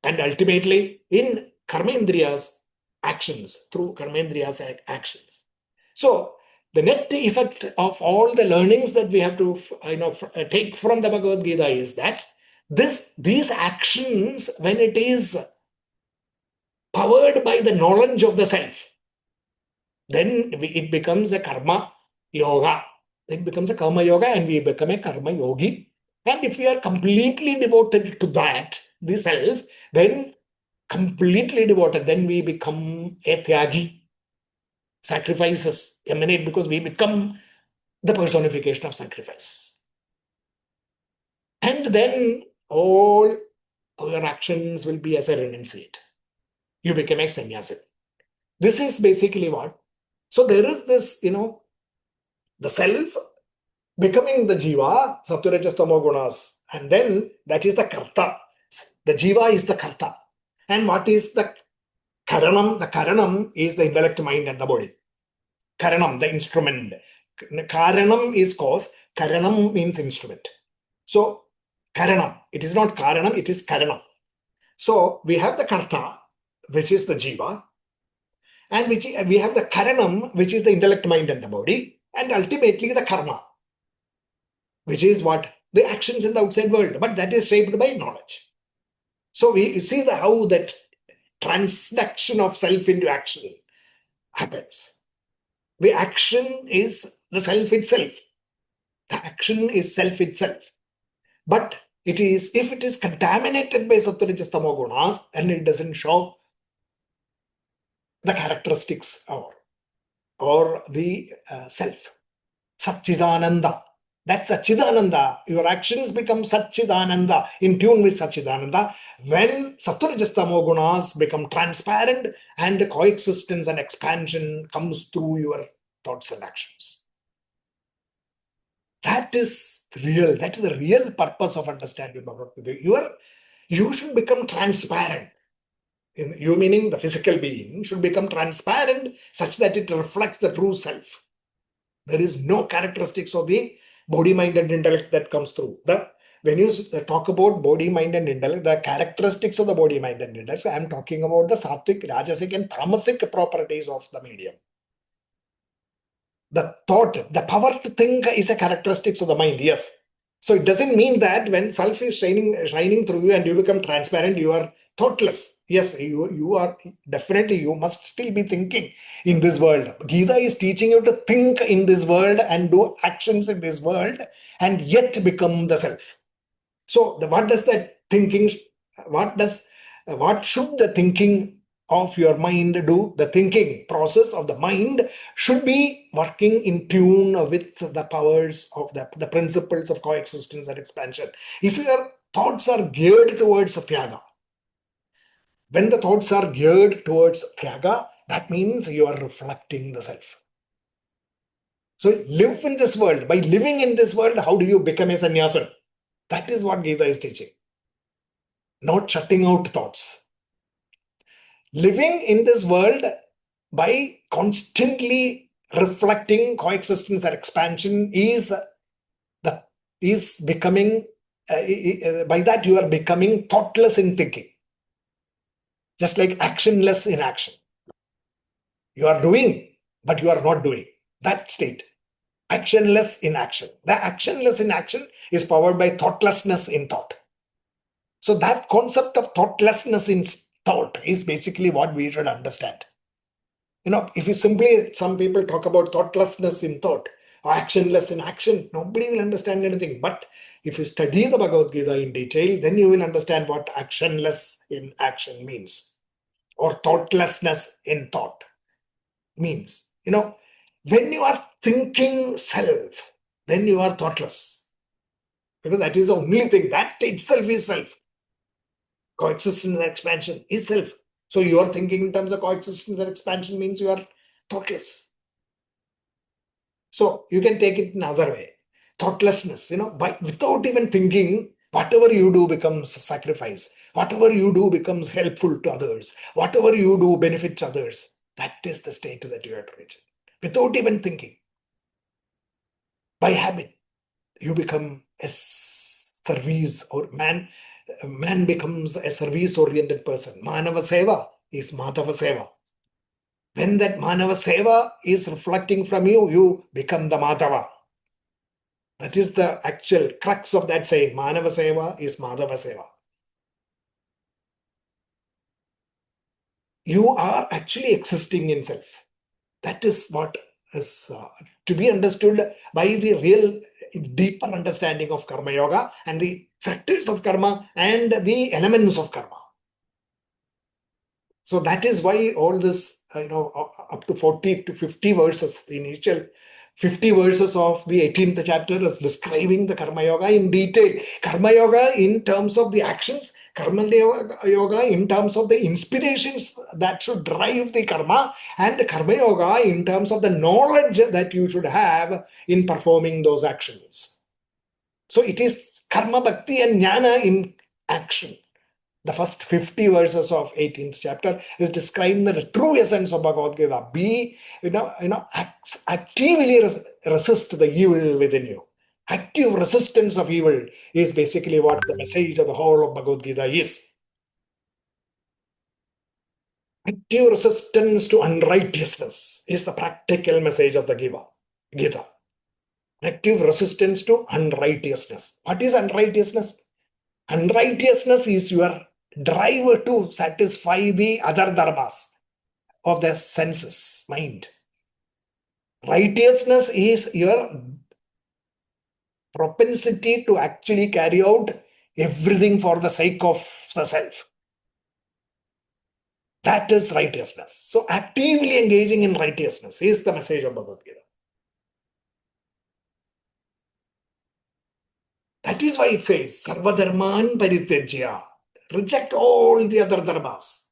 And ultimately, in karmendriyas actions, through karmendriyas actions. So, the net effect of all the learnings that we have to take from the Bhagavad-Gita is that these actions, when it is powered by the knowledge of the self, then it becomes a karma yoga. It becomes a karma yoga and we become a karma yogi. And if we are completely devoted to that, the self, then completely devoted, then we become a tyagi. Sacrifices emanate because we become the personification of sacrifice. And then all our actions will be as a renunciate. You become a sannyasi. This is basically what. So there is this, the self becoming the jiva, sattva rajas tamo gunas, and then that is the karta. The jiva is the karta. And what is the karanam? The karanam is the intellect, mind, and the body. Karanam, the instrument. Karanam is cause. Karanam means instrument. So karanam, it is not karanam, it is karanam. So we have the karta, which is the jiva, and we have the karanam, which is the intellect, mind, and the body, and ultimately the karma, which is what? The actions in the outside world, but that is shaped by knowledge. So we see how that transduction of self into action happens. The action is the self itself. The action is self itself. But if it is contaminated by Sattva Rajas Tamo Gunas, then it doesn't show the characteristics or the self. Satchidananda. That's Satchidananda. Your actions become Satchidananda, in tune with Satchidananda. When Sattva Rajas Tamo Gunas become transparent and coexistence and expansion comes through your thoughts and actions. That is real. That is the real purpose of understanding Bhagavad-Gita. You should become transparent. You meaning the physical being should become transparent such that it reflects the true self. There is no characteristics of the body, mind, and intellect that comes through. When you talk about body, mind, and intellect, the characteristics of the body, mind, and intellect, I am talking about the sattvic, rajasic, and tamasic properties of the medium. The thought, the power to think is a characteristics of the mind, yes. So it doesn't mean that when self is shining through you and you become transparent, you are thoughtless. Yes, you are definitely, you must still be thinking in this world. Gita is teaching you to think in this world and do actions in this world and yet become the self. So what does that thinking, what should the thinking of your mind do? The thinking process of the mind should be working in tune with the powers of the principles of coexistence and expansion. If your thoughts are geared towards Tyaga, when the thoughts are geared towards Tyaga, that means you are reflecting the self. So live in this world. By living in this world, how do you become a sannyasin? That is what Gita is teaching. Not shutting out thoughts. Living in this world by constantly reflecting coexistence and expansion is becoming, by that you are becoming thoughtless in thinking. Just like actionless in action. You are doing, but you are not doing. That state. Actionless in action. The actionless in action is powered by thoughtlessness in thought. So that concept of thoughtlessness in thought is basically what we should understand. If you simply, some people talk about thoughtlessness in thought, or actionless in action, nobody will understand anything. But if you study the Bhagavad Gita in detail, then you will understand what actionless in action means, or thoughtlessness in thought means. When you are thinking self, then you are thoughtless. Because that is the only thing, that itself is self. Coexistence and expansion is self. So you are thinking in terms of coexistence and expansion means you are thoughtless. So you can take it another way. Thoughtlessness, without even thinking, whatever you do becomes sacrifice. Whatever you do becomes helpful to others. Whatever you do benefits others. That is the state that you are to reach. Without even thinking. By habit, you become a service, or man becomes a service-oriented person. Manava Seva is Madhava Seva. When that Manava Seva is reflecting from you, you become the Madhava. That is the actual crux of that saying. Manava Seva is Madhava Seva. You are actually existing in self. That is what is to be understood by the real deeper understanding of Karma Yoga and the factors of karma and the elements of karma. So that is why all this, up to 40 to 50 verses, the initial 50 verses of the 18th chapter is describing the Karma Yoga in detail. Karma Yoga in terms of the actions, Karma Yoga in terms of the inspirations that should drive the karma, and Karma Yoga in terms of the knowledge that you should have in performing those actions. So it is Karma, Bhakti and Jnana in action. The first 50 verses of 18th chapter is describing the true essence of Bhagavad-Gita. Actively resist the evil within you. Active resistance of evil is basically what the message of the whole of Bhagavad-Gita is. Active resistance to unrighteousness is the practical message of the Gita. Active resistance to unrighteousness. What is unrighteousness? Unrighteousness is your drive to satisfy the other dharmas of the senses, mind. Righteousness is your propensity to actually carry out everything for the sake of the self. That is righteousness. So actively engaging in righteousness is the message of Bhagavad Gita. That is why it says, Sarva dharman parityajya. Reject all the other dharmas.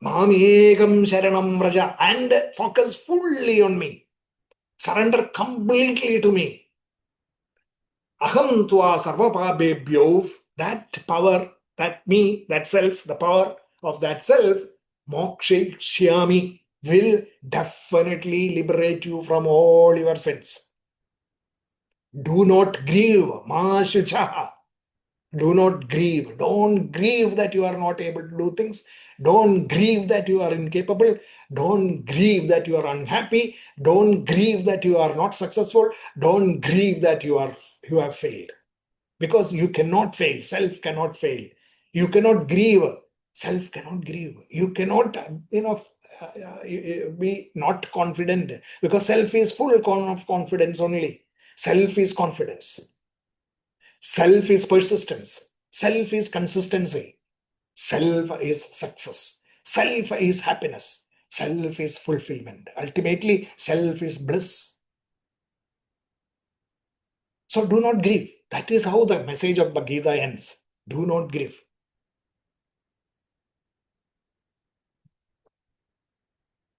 Mam ekam sharanam vraja, and focus fully on me. Surrender completely to me. Aham tva sarvapabebhyo, that power, that me, that self, the power of that self, mokshishyami, will definitely liberate you from all your sins. Do not grieve, ma shuchaha. Do not grieve. Don't grieve that you are not able to do things. Don't grieve that you are incapable. Don't grieve that you are unhappy. Don't grieve that you are not successful. Don't grieve that you have failed. Because you cannot fail. Self cannot fail. You cannot grieve. Self cannot grieve. You cannot, be not confident, because self is full of confidence only. Self is confidence. Self is persistence. Self is consistency. Self is success. Self is happiness. Self is fulfillment. Ultimately, self is bliss. So do not grieve. That is how the message of Bhagavad Gita ends. Do not grieve.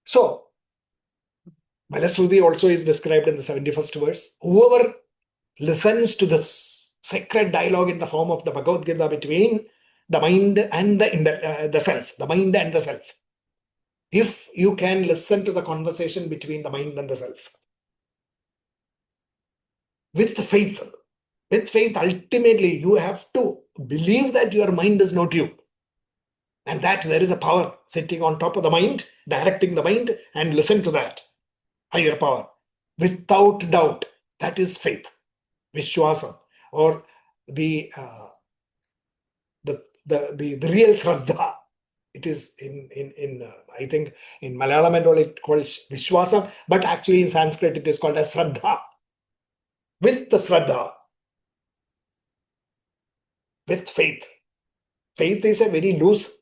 So, Malasruti also is described in the 71st verse. Whoever listens to this sacred dialogue in the form of the Bhagavad Gita between the mind and the self, the mind and the self. If you can listen to the conversation between the mind and the self with faith, ultimately you have to believe that your mind is not you, and that there is a power sitting on top of the mind, directing the mind, and listen to that higher power without doubt. That is faith, Vishwasa, or the real Shraddha. It is in I think in Malayalam and all it calls Vishwasa, but actually in Sanskrit it is called as Shraddha. With the Shraddha, with faith. Faith is a very loose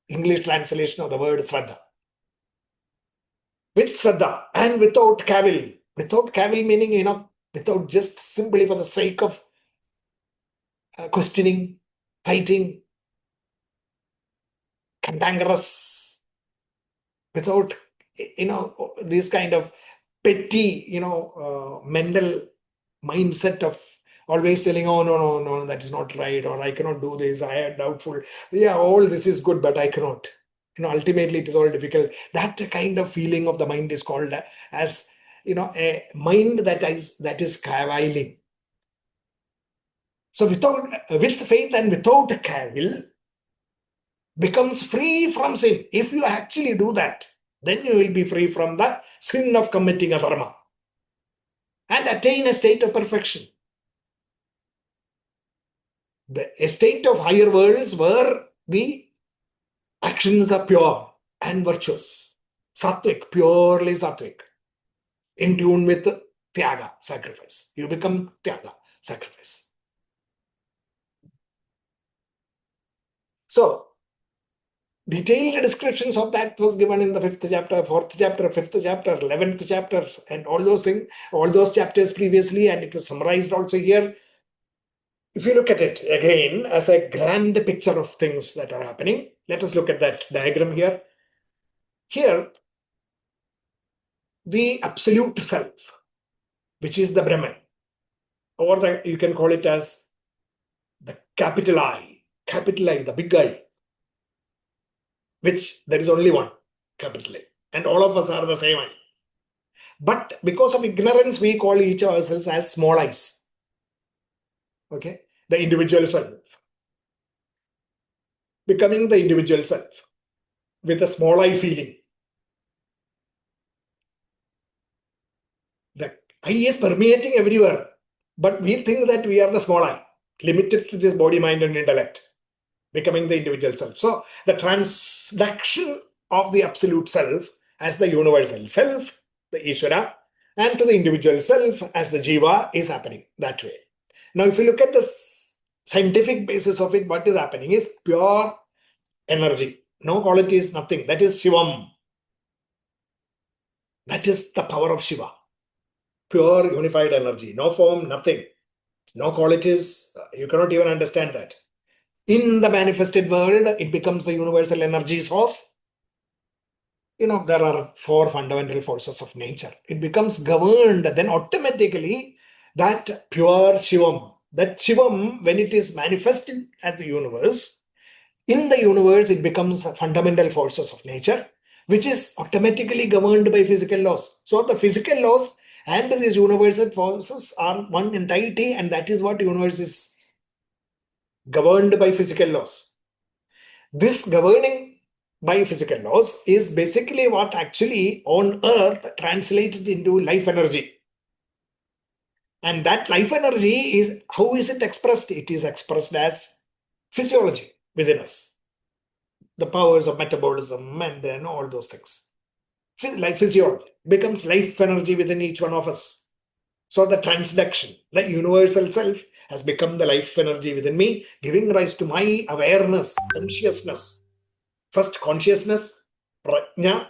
English translation of the word Shraddha. With Shraddha and without cavil. Without cavil meaning, without just simply for the sake of questioning, fighting, cantankerous, without, this kind of petty, mental mindset of always telling, oh, no, that is not right, or I cannot do this, I am doubtful. Yeah, all this is good, but I cannot. Ultimately it is all difficult. That kind of feeling of the mind is called as, a mind that is caviling. So with faith and without cavil becomes free from sin. If you actually do that, then you will be free from the sin of committing adharma and attain a state of perfection. A state of higher worlds where the actions are pure and virtuous. Sattvic, purely sattvic. In tune with tyaga, sacrifice. You become tyaga, sacrifice. So, detailed descriptions of that was given in the 5th chapter, 4th chapter, 5th chapter, 11th chapter, and all those things, all those chapters previously, and it was summarized also here. If you look at it again as a grand picture of things that are happening, let us look at that diagram here. Here, the absolute self, which is the Brahman, or you can call it as the capital I, the big I, which there is only one capital I, and all of us are the same I. But because of ignorance, we call each of ourselves as small I's. Okay, the individual self, becoming the individual self with a small I feeling. The I is permeating everywhere, but we think that we are the small I, limited to this body, mind, and intellect, becoming the individual self. So the transaction of the absolute self as the universal self, the Ishvara, and to the individual self as the Jiva is happening that way. Now, if you look at the scientific basis of it, what is happening is pure energy. No qualities, nothing. That is Shivam. That is the power of Shiva. Pure unified energy. No form, nothing. No qualities. You cannot even understand that. In the manifested world, it becomes the universal energies of, there are 4 fundamental forces of nature. It becomes governed, then automatically that pure Shivam. That Shivam, when it is manifested as the universe, in the universe, it becomes fundamental forces of nature, which is automatically governed by physical laws. So the physical laws and these universal forces are one entirety, and that is what universe is governed by physical laws. This governing by physical laws is basically what actually on earth translated into life energy. And that life energy is, how is it expressed? It is expressed as physiology within us, the powers of metabolism and then all those things. Like physiology becomes life energy within each one of us. So the transduction, like universal self, has become the life energy within me, giving rise to my awareness, consciousness. First consciousness, prajna,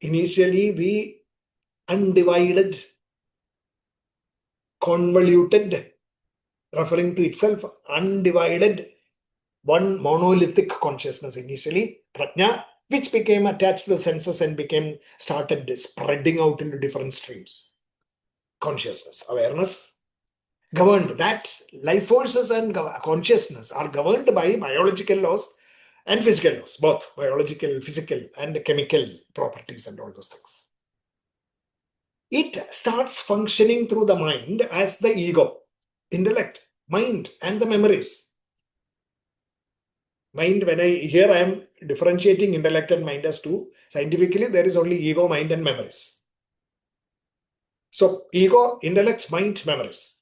initially the undivided, convoluted, referring to itself, undivided, one monolithic consciousness initially, prajna, which became attached to the senses and started spreading out into different streams. Consciousness, awareness, governed. That life forces and consciousness are governed by biological laws and physical laws, both biological, physical, and chemical properties and all those things. It starts functioning through the mind as the ego, intellect, mind, and the memories. Mind, when I am differentiating intellect and mind as two. Scientifically, there is only ego, mind, and memories. So, ego, intellect, mind, memories.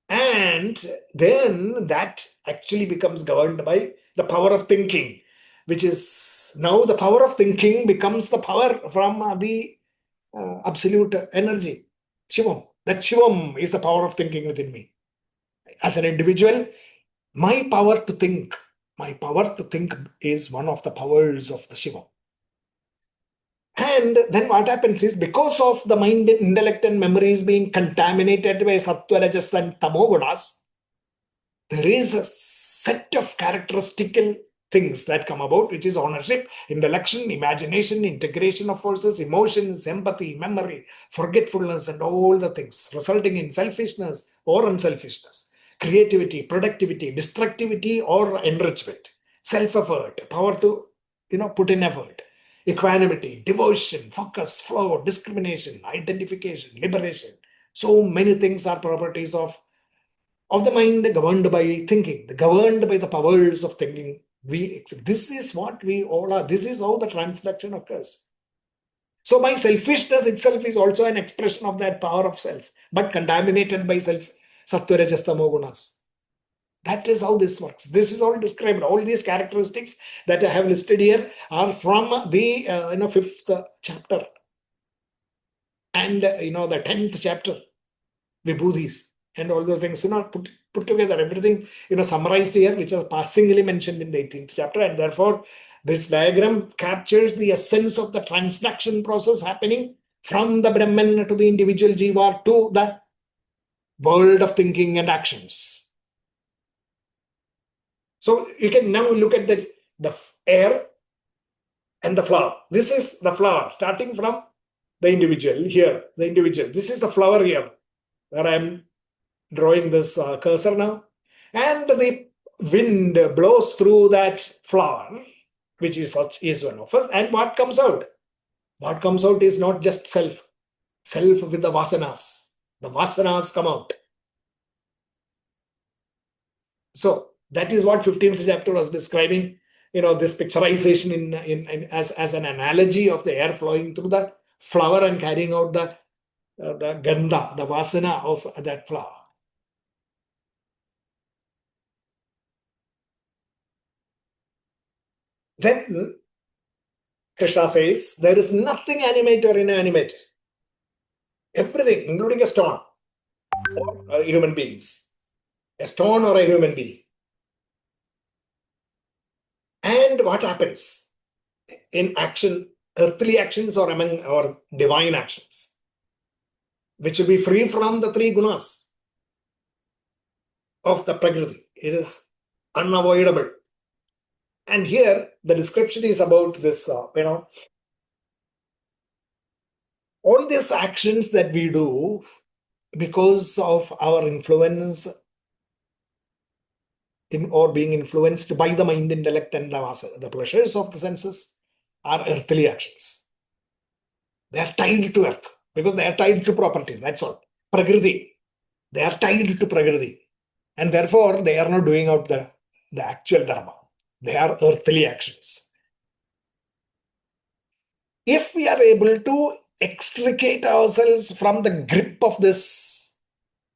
And then that actually becomes governed by the power of thinking, which is now the power of thinking becomes the power from the absolute energy, Shivam. That Shivam is the power of thinking within me. As an individual, my power to think is one of the powers of the Shivam. And then what happens is, because of the mind, intellect, and memories being contaminated by sattva, rajas, and tamogunas, there is a set of characteristical things that come about, which is ownership, intellection, imagination, integration of forces, emotions, empathy, memory, forgetfulness, and all the things, resulting in selfishness or unselfishness, creativity, productivity, destructivity, or enrichment, self-effort, power to put in effort, equanimity, devotion, focus, flow, discrimination, identification, liberation. So many things are properties of the mind, governed by thinking, governed by the powers of thinking. This is what we all are. This is how the transduction occurs. So my selfishness itself is also an expression of that power of self, but contaminated by self, sattva, rajas, tamo gunas. That is how this works. This is all described. All these characteristics that I have listed here are from the 5th chapter and the 10th chapter, Vibhudhis, and all those things, put together, everything, summarized here, which was passingly mentioned in the 18th chapter. And therefore, this diagram captures the essence of the transduction process happening from the Brahman to the individual Jiva to the world of thinking and actions. So you can now look at this, the air and the flower. This is the flower, starting from the individual here, This is the flower here, where I am drawing this cursor now. And the wind blows through that flower, which is one of us. And what comes out? What comes out is not just self with the vasanas. The vasanas come out. So that is what 15th chapter was describing, this picturization in as an analogy of the air flowing through the flower and carrying out the gandha, the vasana of that flower. Then Krishna says, there is nothing animate or inanimate. Everything, including a stone or human beings. A stone or a human being. And what happens in action, earthly actions or divine actions, which will be free from the three gunas of the Prakriti. It is unavoidable. And here the description is about this, all these actions that we do, because of our influence in or being influenced by the mind, intellect, and the pleasures of the senses are earthly actions. They are tied to earth because they are tied to properties. That's all. Prakriti. They are tied to Prakriti. And therefore, they are not doing out the actual dharma. They are earthly actions. If we are able to extricate ourselves from the grip of this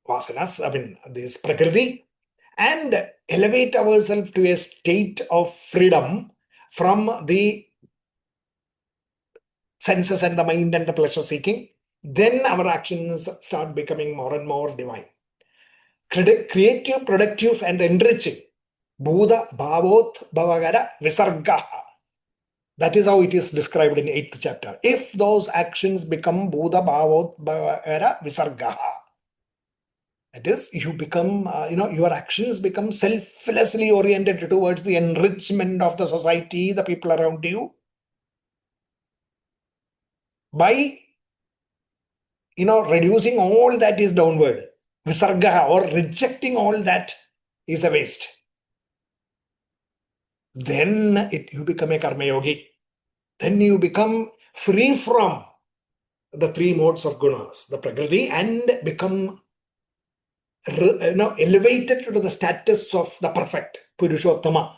vasanas, this Prakriti, and elevate ourselves to a state of freedom from the senses and the mind and the pleasure seeking, then our actions start becoming more and more divine. Creative, productive, and enriching. Buddha Bhavot Bhavagara Visargaha. That is how it is described in 8th chapter. If those actions become Buddha Bhavot Bhavagara Visargaha, that is, you become, your actions become selflessly oriented towards the enrichment of the society, the people around you, by, reducing all that is downward, visargaha, or rejecting all that is a waste. Then you become a karma yogi. Then you become free from the three modes of gunas, the prakriti, and become elevated to the status of the perfect, Purushottama.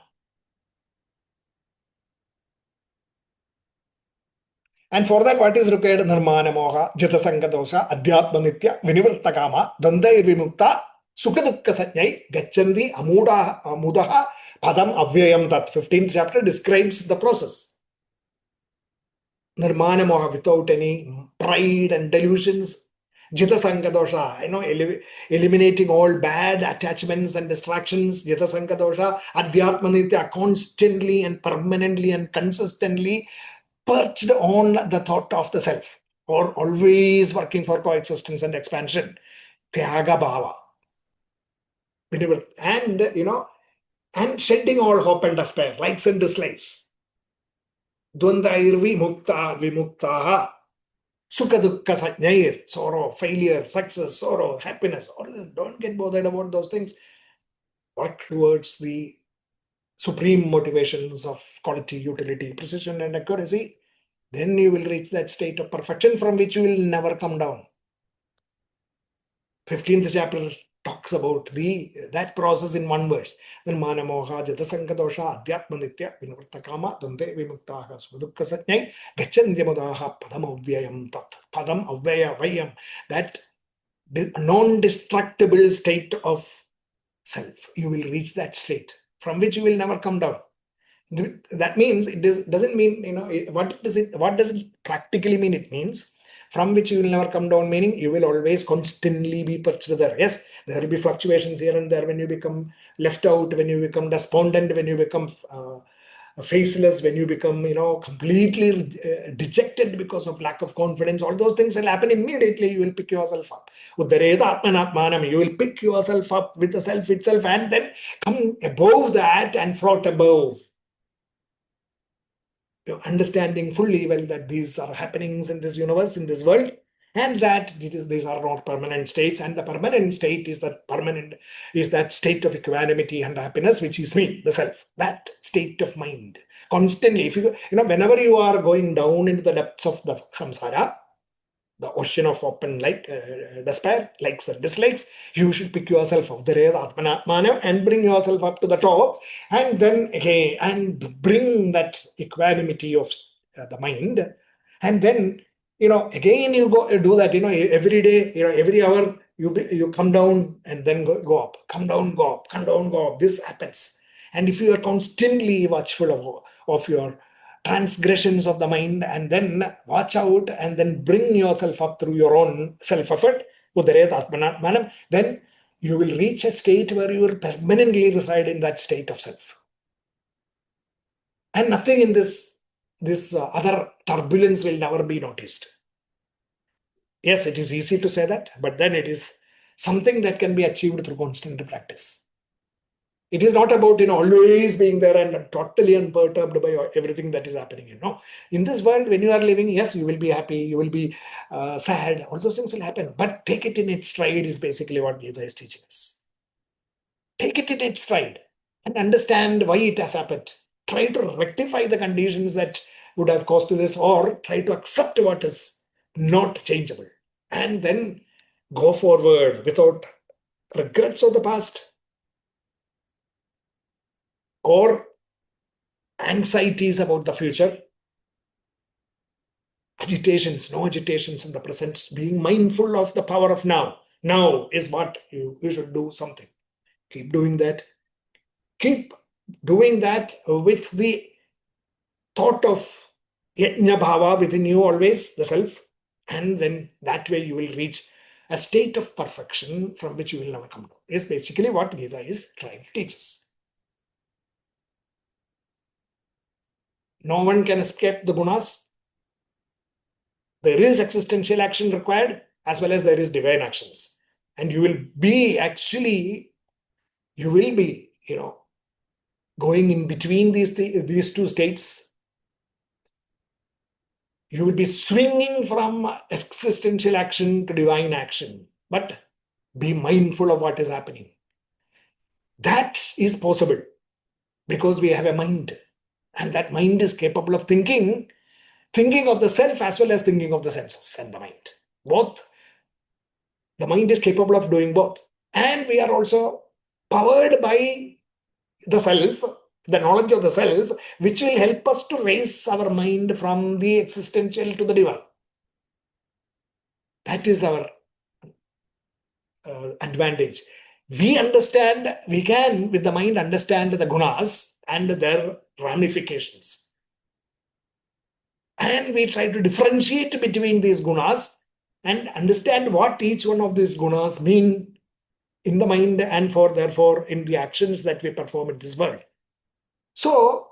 And for that, what is required? Nirmana moha, jita sanga dosha, adhyatma nitya, vinivritta kama, dandai vimukta, sukha dukka sanyai, gacchandi, amudaha, padam avyayam. That 15th chapter describes the process. Nirmana moha, without any pride and delusions. Jita sanga dosha, eliminating all bad attachments and distractions. Jita sanga dosha, adhyatma nitya, constantly and permanently and consistently perched on the thought of the self, or always working for coexistence and expansion. Tyaga bhava. And, and shedding all hope and despair, likes and dislikes. Dvandairvi mukta vimuktaha. Sukha dukkha sajnair. Sorrow, failure, success, sorrow, happiness. Don't get bothered about those things. Work towards the supreme motivations of quality, utility, precision, and accuracy. Then you will reach that state of perfection from which you will never come down. 15th chapter talks about that process in one verse. Then mana moha jata sankadosha adhyatma nitya vinurta kama dante vimuktaha sudukka satnyai gacchantyamudaha padam avyayam tat. Padam avyaya vayam. That non-destructible state of self. You will reach that state from which you will never come down. That means it doesn't mean, what does it practically mean? It means from which you will never come down, meaning you will always constantly be perched there. Yes, there will be fluctuations here and there when you become left out, when you become despondent, when you become faceless, when you become, completely dejected because of lack of confidence. All those things will happen immediately. You will pick yourself up. Uddareda atmanatmanam. You will pick yourself up with the self itself and then come above that and float above. Understanding fully well that these are happenings in this universe, in this world, and that these are not permanent states, and the permanent state is that state of equanimity and happiness, which is me, the self, that state of mind. Constantly, if whenever you are going down into the depths of the samsara, the ocean of open light, despair, likes and dislikes, you should pick yourself up the atmanatmanam and bring yourself up to the top, and then again, and bring that equanimity of the mind, and then again you go do that. Every day, every hour you come down and then go up, come down, go up, come down, go up. This happens, and if you are constantly watchful of your transgressions of the mind, and then watch out and then bring yourself up through your own self-effort, then you will reach a state where you will permanently reside in that state of self. And nothing in this other turbulence will never be noticed. Yes, it is easy to say that, but then it is something that can be achieved through constant practice. It is not about always being there and totally unperturbed by everything that is happening. In this world, when you are living, yes, you will be happy, you will be sad. All those things will happen, but take it in its stride is basically what Gita is teaching us. Take it in its stride and understand why it has happened. Try to rectify the conditions that would have caused this, or try to accept what is not changeable, and then go forward without regrets of the past or anxieties about the future, agitations, no agitations in the present, being mindful of the power of now. Now is what you should do something. Keep doing that. Keep doing that with the thought of yajna bhava within you always, the self, and then that way you will reach a state of perfection from which you will never come down. Is basically what Gita is trying to teach us. No one can escape the gunas. There is existential action required as well as there is divine actions. And you will be going in between these two states. You will be swinging from existential action to divine action, but be mindful of what is happening. That is possible because we have a mind, and that mind is capable of thinking of the self as well as thinking of the senses and the mind. Both. The mind is capable of doing both. And we are also powered by the self, the knowledge of the self, which will help us to raise our mind from the existential to the divine. That is our advantage. We can with the mind understand the gunas and their ramifications. And we try to differentiate between these gunas and understand what each one of these gunas mean in the mind and therefore in the actions that we perform in this world. So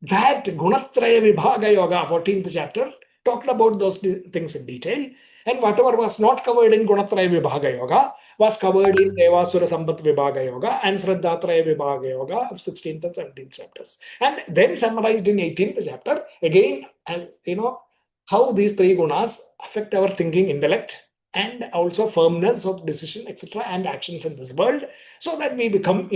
that Gunatraya Vibhaga Yoga, 14th chapter, talked about those things in detail. And whatever was not covered in Gunatraya Vibhaga Yoga was covered in Devasura Sambat Vibhaga Yoga and Sraddhatraya Vibhaga Yoga of 16th and 17th chapters. And then summarized in 18th chapter, again, how these three gunas affect our thinking, intellect, and also firmness of decision, etc., and actions in this world, so that we become,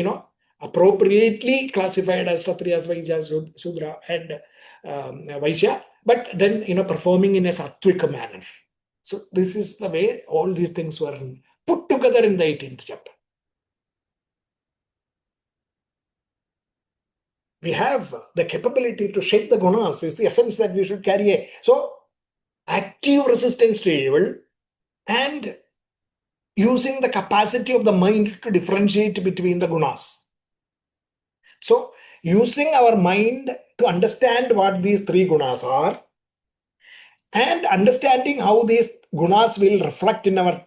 appropriately classified as Kshatriyas, Vaishyas, Shudra, and Vaishya, but then, performing in a sattvic manner. So this is the way all these things were put together in the 18th chapter. We have the capability to shape the gunas, is the essence that we should carry. So active resistance to evil and using the capacity of the mind to differentiate between the gunas. So using our mind to understand what these three gunas are and understanding how these gunas will reflect in our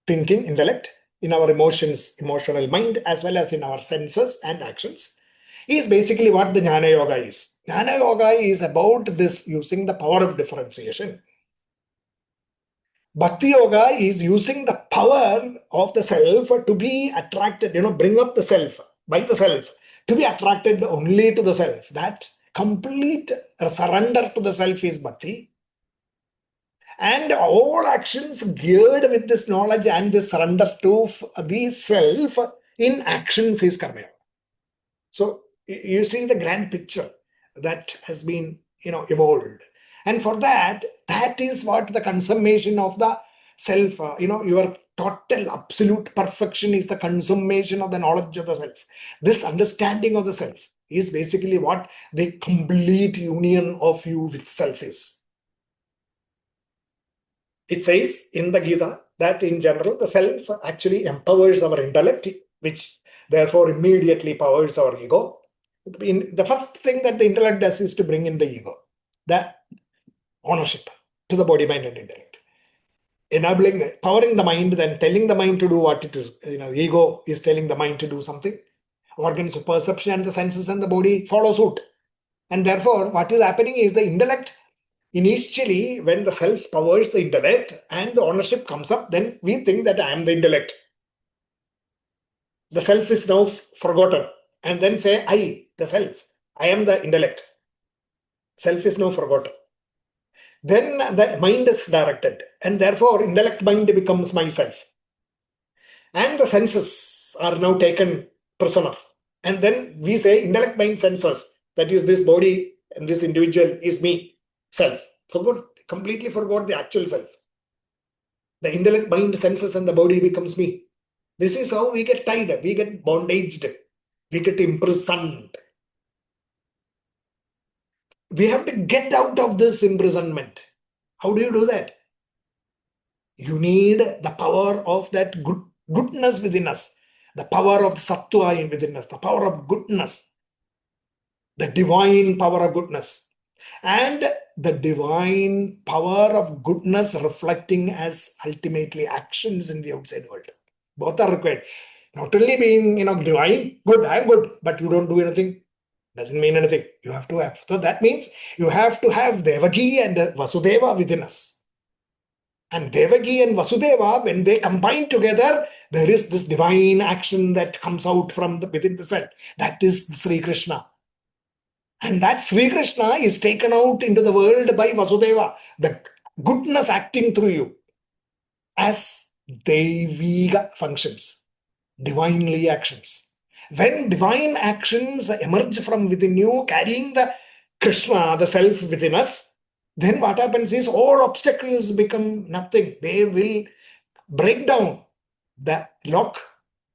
thinking, intellect, in our emotions, emotional mind, as well as in our senses and actions, is basically what the Jnana Yoga is. Jnana Yoga is about this, using the power of differentiation. Bhakti Yoga is using the power of the self to be attracted, bring up the self, by the self, to be attracted only to the self. That complete surrender to the self is Bhakti. And all actions geared with this knowledge and this surrender to the self in actions is Karma Yoga. So you see the grand picture that has been, evolved. And for that is what the consummation of the self, your total absolute perfection is the consummation of the knowledge of the self. This understanding of the self is basically what the complete union of you with self is. It says in the Gita that in general, the self actually empowers our intellect, which therefore immediately powers our ego. The first thing that the intellect does is to bring in the ego, the ownership to the body, mind, and intellect. Enabling, powering the mind, then telling the mind to do what it is. The ego is telling the mind to do something. Organs of perception and the senses and the body follow suit. And therefore, what is happening is the intellect, initially, when the self powers the intellect and the ownership comes up, then we think that I am the intellect. the self is now forgotten, and then say I, the self, I am the intellect. Self is now forgotten. Then the mind is directed, and therefore intellect mind becomes myself. And the senses are now taken prisoner. And then we say intellect mind senses, that is this body and this individual is me, self. Completely forgot the actual self. The intellect mind senses and the body becomes me. This is how we get tied up, we get bondaged, we get imprisoned. We have to get out of this imprisonment. How do you do that? You need the power of that goodness within us, the power of the sattva within us, the power of goodness, the divine power of goodness, and the divine power of goodness reflecting as ultimately actions in the outside world. Both are required. Not only being, divine, good, I'm good, but you don't do anything, doesn't mean anything. You have to have. So that means you have to have Devaki and Vasudeva within us. And Devaki and Vasudeva, when they combine together, there is this divine action that comes out from within the self. That is Sri Krishna. And that Sri Krishna is taken out into the world by Vasudeva, the goodness acting through you as Deviga functions, divinely actions. When divine actions emerge from within you, carrying the Krishna, the self within us, then what happens is all obstacles become nothing. They will break down. The lock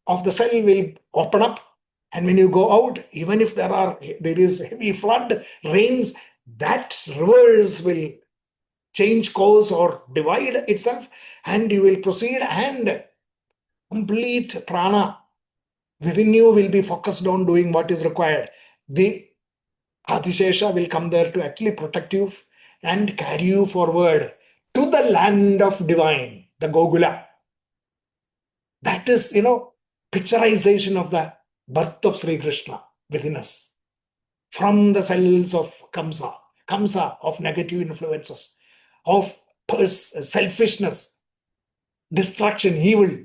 of the cell will open up. And when you go out, even if there is heavy flood, rains, that rivers will change course or divide itself, and you will proceed, and complete prana within you will be focused on doing what is required. The Adishesha will come there to actually protect you and carry you forward to the land of divine, the Gogula. That is, picturization of the birth of Sri Krishna within us. From the cells of Kamsa of negative influences, of selfishness, destruction, evil.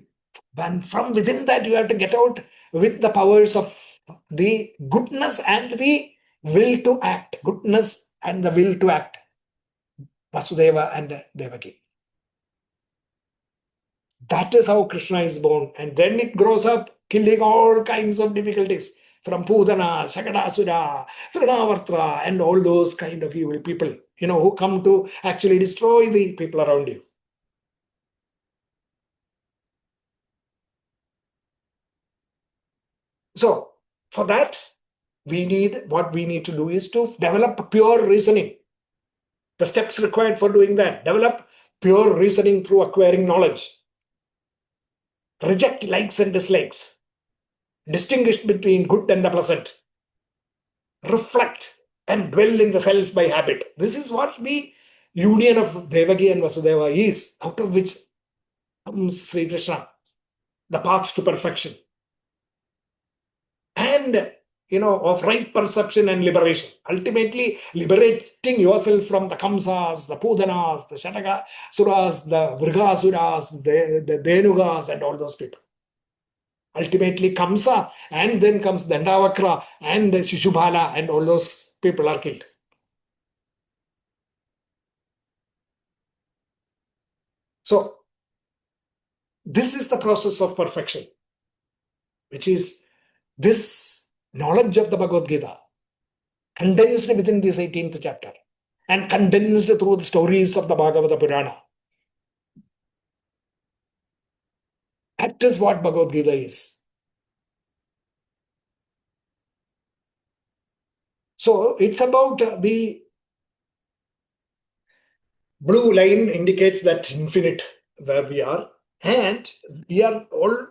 And from within that, you have to get out with the powers of the goodness and the will to act. Goodness and the will to act. Vasudeva and Devaki. That is how Krishna is born. And then it grows up, killing all kinds of difficulties. From Pudana, Shakadasura, Trinavartra, and all those kind of evil people, who come to actually destroy the people around you. So, for that, what we need to do is to develop pure reasoning. The steps required for doing that: develop pure reasoning through acquiring knowledge. Reject likes and dislikes. Distinguish between good and the pleasant. Reflect and dwell in the self by habit. This is what the union of Devaki and Vasudeva is, out of which comes Sri Krishna, the path to perfection. And, of right perception and liberation. Ultimately, liberating yourself from the Kamsas, the Pudanas, the Shatagasuras, the Vrigasuras, the Denugas, and all those people. Ultimately, Kamsa, and then comes Dandavakra and Shishubala, and all those people are killed. So, this is the process of perfection, which is this knowledge of the Bhagavad-Gita, condensed within this 18th chapter, and condensed through the stories of the Bhagavata Purana. That is what Bhagavad-Gita is. So it's about the blue line indicates that infinite where we are, and we are all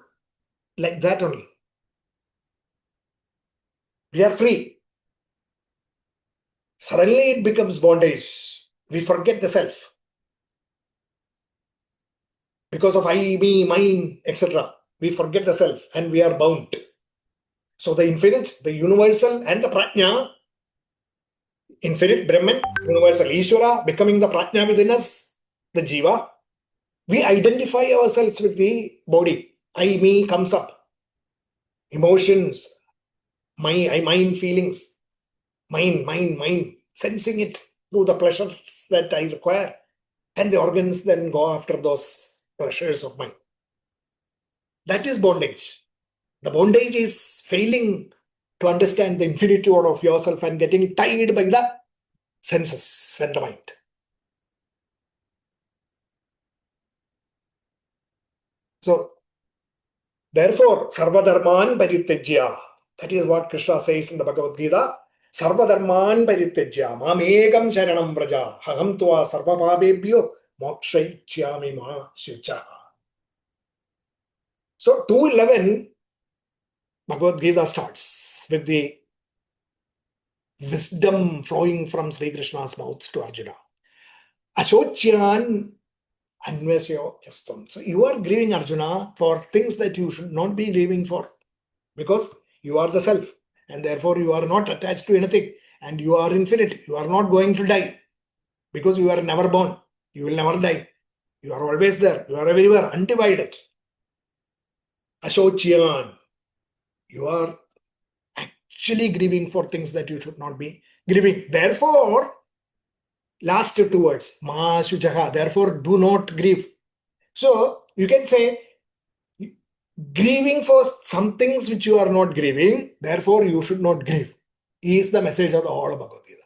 like that only. We are free. Suddenly it becomes bondage. We forget the self. Because of I, me, mine, etc. We forget the self and we are bound. So the infinite, the universal, and the prajna, infinite Brahman, universal Ishvara, becoming the prajna within us, the jiva, we identify ourselves with the body. I, me comes up. emotions, mind feelings, mind, sensing it through the pleasures that I require. And the organs then go after those pleasures of mine. That is bondage. The bondage is failing to understand the infinitude of yourself and getting tied by the senses and the mind. So, therefore, sarvadharman parityajya. That is what Krishna says in the Bhagavad-Gita. Sarvadharman parityajya mamekam sharanam vraja haham tva sarvapabebhyo mokshayichyami ma shucha. So 2:11 Bhagavad-Gita starts with the wisdom flowing from Sri Krishna's mouth to Arjuna. Ashocyan anvasyo jastam. So you are grieving, Arjuna, for things that you should not be grieving for, because you are the self and therefore you are not attached to anything and you are infinite. You are not going to die because you are never born. You will never die. You are always there. You are everywhere, undivided. Ashocyan. You are actually grieving for things that you should not be grieving. Therefore, last two words, ma shujaha. Therefore, do not grieve. So, you can say, grieving for some things which you are not grieving, therefore you should not grieve, is the message of the whole of Bhagavad Gita.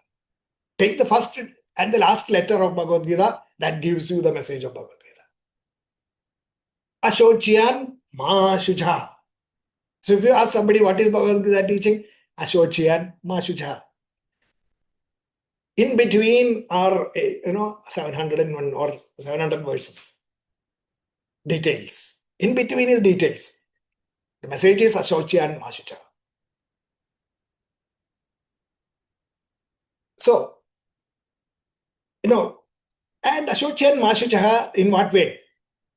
Take the first and the last letter of Bhagavad Gita, that gives you the message of Bhagavad Gita. Ashocyan ma shujaha. So if you ask somebody what is Bhagavad Gita teaching, Ashocyan ma shujaha. In between are 701 or 700 verses. Details. In between is details. The message is Ashocyan ma shujaha. So, and Ashocyan ma shujaha in what way?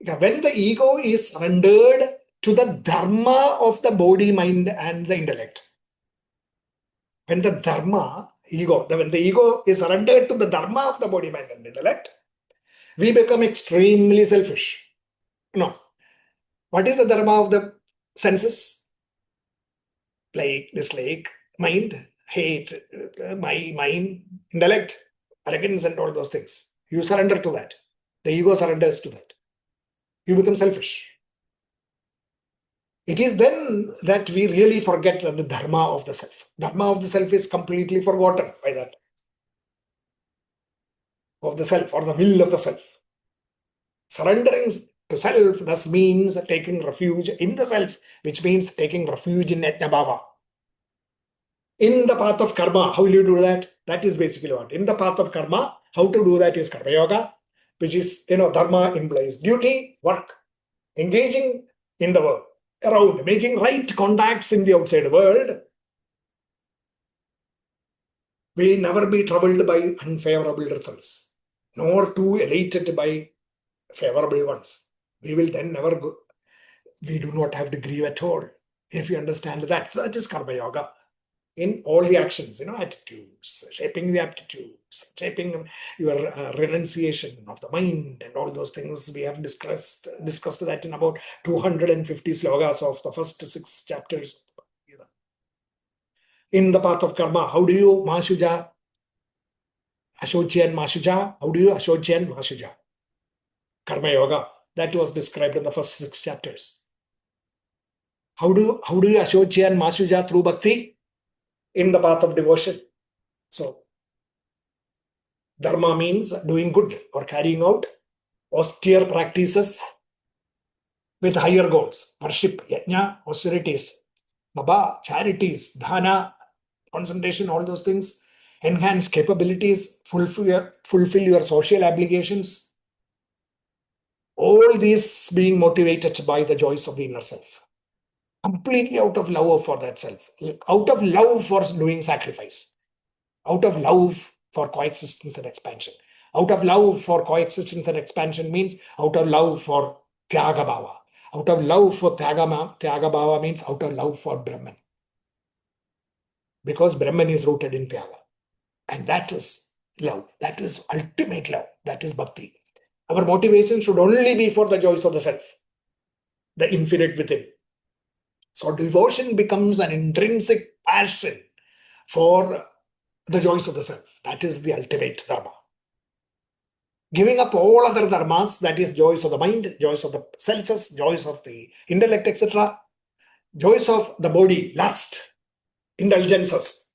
When the ego is surrendered to the dharma of the body, mind, and the intellect. When the ego is surrendered to the dharma of the body, mind, and intellect, we become extremely selfish. What is the dharma of the senses? Like, dislike, mind, hate, my mind, intellect, arrogance, and all those things. You surrender to that. The ego surrenders to that. You become selfish. It is then that we really forget the dharma of the self. Dharma of the self is completely forgotten by that. Of the self, or the will of the self. Surrendering to self thus means taking refuge in the self, which means taking refuge in Yajna-bhava. In the path of karma, how will you do that? That is basically what. In the path of karma, how to do that is karma yoga, which is, dharma implies duty, work, engaging in the world, around, making right contacts in the outside world. Will never be troubled by unfavorable results, nor too elated by favorable ones. We will then never go. We do not have to grieve at all if you understand that. So that is karma yoga. In all the actions, attitudes, shaping the aptitudes, shaping your renunciation of the mind and all those things. We have discussed that in about 250 slokas of the first 6 chapters. In the path of karma, how do you mashuja, ashocyan mashuja? How do you ashocyan mashuja? Karma yoga, that was described in the first 6 chapters. How do you ashocyan mashuja? Through bhakti? In the path of devotion. So, dharma means doing good or carrying out austere practices with higher goals. Worship, yajna, austerities, baba, charities, dhana, concentration, all those things. Enhance capabilities, fulfill your social obligations. All these being motivated by the joys of the inner self. Completely out of love for that self. Out of love for doing sacrifice. Out of love for coexistence and expansion. Out of love for coexistence and expansion means out of love for Tyaga Bhava. Out of love for Tyaga Bhava means out of love for Brahman. Because Brahman is rooted in Tyaga. And that is love. That is ultimate love. That is bhakti. Our motivation should only be for the joys of the self. The infinite within. So devotion becomes an intrinsic passion for the joys of the self. That is the ultimate dharma. Giving up all other dharmas, that is joys of the mind, joys of the senses, joys of the intellect, etc., joys of the body, lust, indulgences,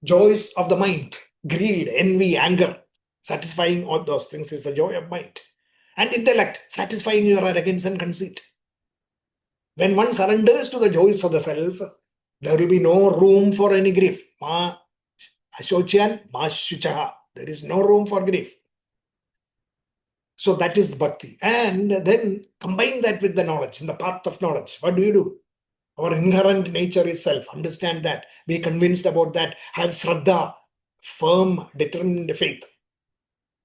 joys of the mind, greed, envy, anger, satisfying all those things is the joy of mind. And intellect, satisfying your arrogance and conceit. When one surrenders to the joys of the self, there will be no room for any grief. Ma ashocyan, ma shuchaha. There is no room for grief. So that is bhakti. And then combine that with the knowledge, in the path of knowledge. What do? Our inherent nature is self. Understand that. Be convinced about that. Have shraddha, firm, determined faith.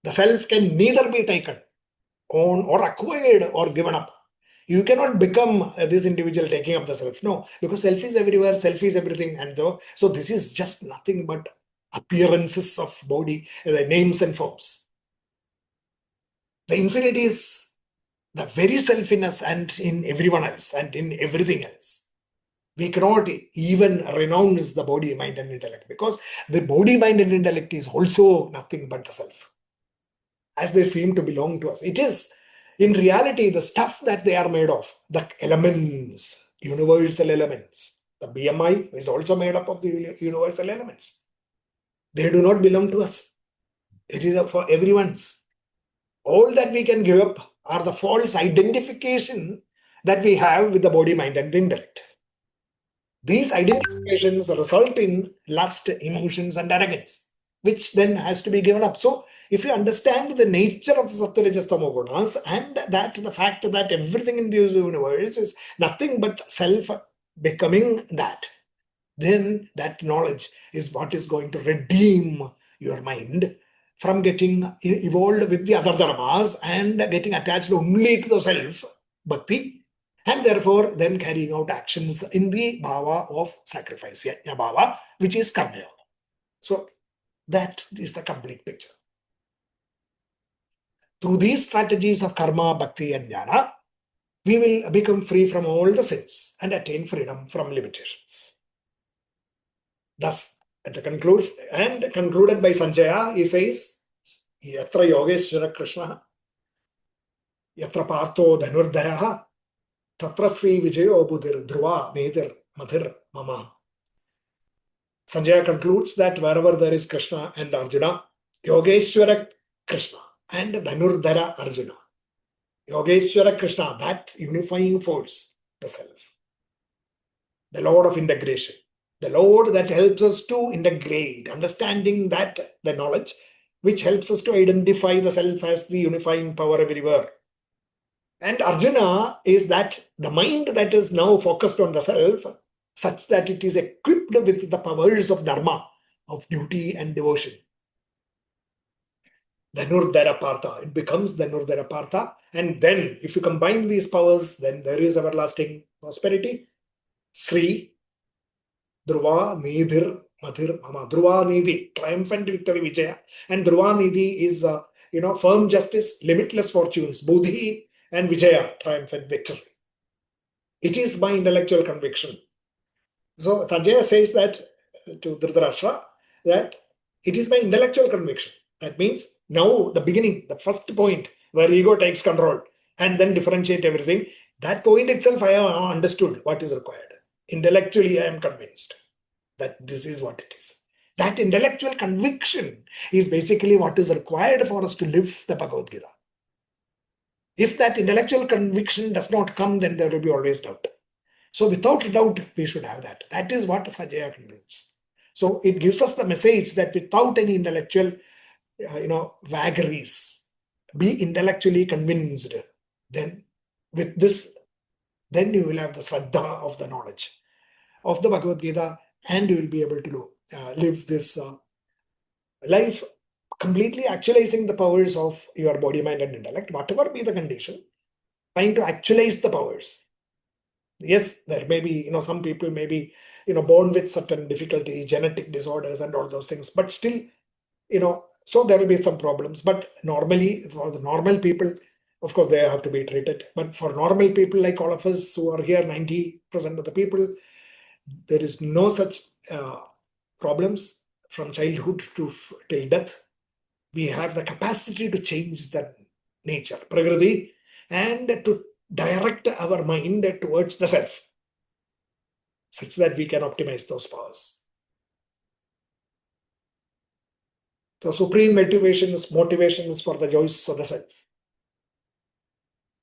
The self can neither be taken on or acquired or given up. You cannot become this individual taking up the self. No, because self is everywhere, self is everything. And so this is just nothing but appearances of body, the names and forms. The infinity is the very self in us and in everyone else and in everything else. We cannot even renounce the body, mind, and intellect, because the body, mind, and intellect is also nothing but the self, as they seem to belong to us. It is, in reality, the stuff that they are made of, the elements, universal elements. The BMI is also made up of the universal elements. They do not belong to us. It is for everyone's. All that we can give up are the false identification that we have with the body, mind, and intellect. These identifications result in lust, emotions, and arrogance, which then has to be given up. So, if you understand the nature of the Sattva, Rajas, Tamo gunas, and that the fact that everything in this universe is nothing but self becoming that, then that knowledge is what is going to redeem your mind from getting evolved with the other dharmas and getting attached only to the self, bhakti, and therefore then carrying out actions in the bhava of sacrifice, yajna bhava, which is karma yoga. So that is the complete picture. Through these strategies of karma, bhakti, and jnana, we will become free from all the sins and attain freedom from limitations. Thus, at the conclusion, and concluded by Sanjaya, he says, Yatra Yogeshwara Krishna, Yatra Partho Dhanurdharaha, Tatra Sri Vijayo Budir Dhruva Nedir Madhir Mama. Sanjaya concludes that wherever there is Krishna and Arjuna, Yogeshwara Krishna and Dhanurdhara Arjuna, Yogeshwara Krishna, that unifying force, the self, the Lord of integration, the Lord that helps us to integrate, understanding that the knowledge which helps us to identify the self as the unifying power everywhere. And Arjuna is that the mind that is now focused on the self, such that it is equipped with the powers of dharma, of duty and devotion. Dhanurdhara Partha, it becomes Dhanurdhara Partha. And then, if you combine these powers, then there is everlasting prosperity. Sri, Dhruva, Nidhir, Madhir, Mama. Dhruva Nidhi, triumphant victory, Vijaya. And Dhruva Nidhi is, firm justice, limitless fortunes. Buddhi and Vijaya, triumphant victory. It is my intellectual conviction. So Sanjaya says that to Dhritarashtra, that it is my intellectual conviction. That means now the beginning, the first point where ego takes control and then differentiate everything, that point itself I have understood what is required. Intellectually, I am convinced that this is what it is. That intellectual conviction is basically what is required for us to live the Bhagavad-Gita. If that intellectual conviction does not come, then there will be always doubt. So without doubt, we should have that. That is what Sanjaya concludes. So it gives us the message that without any intellectual, vagaries, be intellectually convinced. Then with this, then you will have the shraddha of the knowledge of the Bhagavad Gita, and you will be able to live this life completely actualizing the powers of your body, mind, and intellect, whatever be the condition, trying to actualize the powers. Yes, there may be, some people may be, born with certain difficulty, genetic disorders and all those things, but still, so there will be some problems. But normally, for the normal people, Of course, they have to be treated. But for normal people like all of us who are here, 90% of the people, there is no such problems from childhood to till death. We have the capacity to change the nature, Prakriti, and to direct our mind towards the self, such that we can optimize those powers. The supreme motivation is for the joys of the self.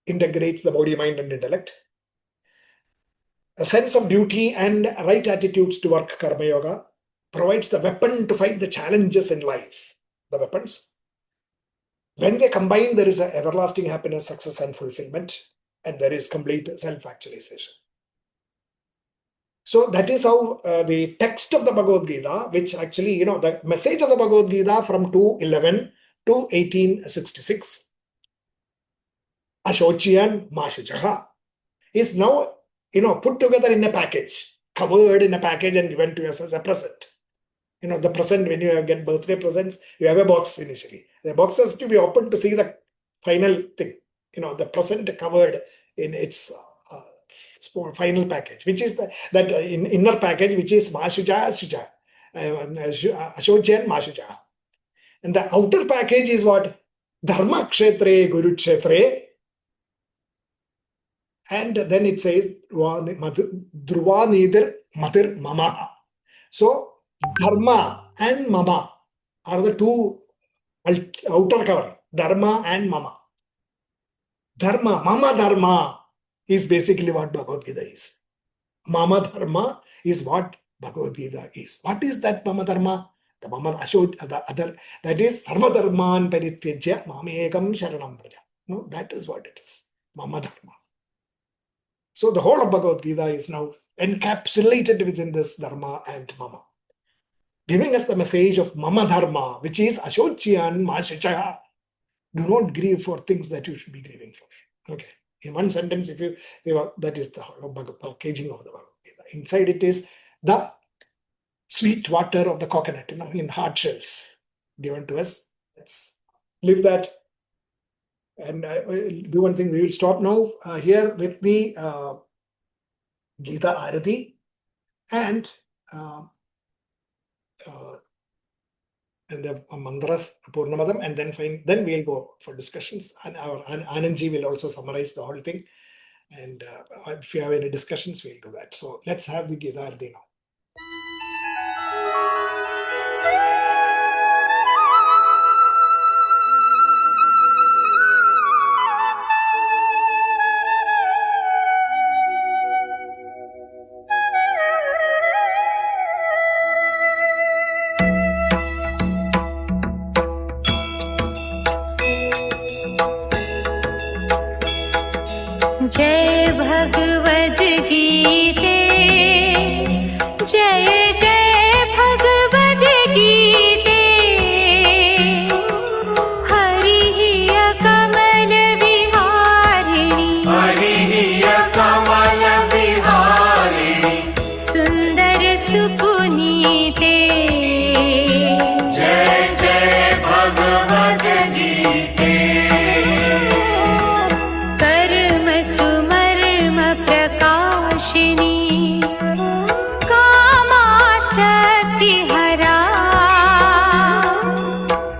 Integrates the body, mind, and intellect. A sense of duty and right attitudes to work, Karma Yoga, provides the weapon to fight the challenges in life. The weapons. When they combine, there is an everlasting happiness, success, and fulfillment, and there is complete self-actualization. So that is how the text of the Bhagavad-Gita, which actually, the message of the Bhagavad-Gita from 211 to 1866, Ashochian Mashujaha, is now, put together in a package, covered in a package and given to us as a present. The present, when you get birthday presents, you have a box initially. The box has to be opened to see the final thing. The present covered in its final package, which is that inner package, which is Mashuja, Ashochian Mashuja. And the outer package is what? Dharma Kshetre, Guru Kshetre. And then it says, Dhruva Nidir Matir Mama. So, Dharma and Mama are the two outer cover. Dharma and Mama. Mama Dharma is basically what Bhagavad Gita is. Mama Dharma is what Bhagavad Gita is. What is that Mama Dharma? The Mama the other, that is Sarva Dharman Parityajya Mamekam Sharanam Praja. No, that is what it is. Mama Dharma. So the whole of Bhagavad Gita is now encapsulated within this Dharma and Mama, giving us the message of Mama Dharma, which is Ashochian Mashicha. Do not grieve for things that you should be grieving for. Okay. In one sentence, that is the whole packaging of the Bhagavad Gita. Inside it is the sweet water of the coconut, in hard shells given to us. Let's leave that. And do one thing, we will stop now here with the Gita Arati and the mantras, Purnamadam, and then we'll go for discussions. And our Anandji will also summarize the whole thing. And if you have any discussions, we'll do that. So let's have the Gita Arati now. जय भगवद गीते, जय जय भगवद गीते, हरिः कमल विहारिणि, हरिः कमल विहारिणि, सुंदर सुपुनीते, जय जय भगवद गीते, सुमर्म प्रकाशिनी, कामासक्ति हरा,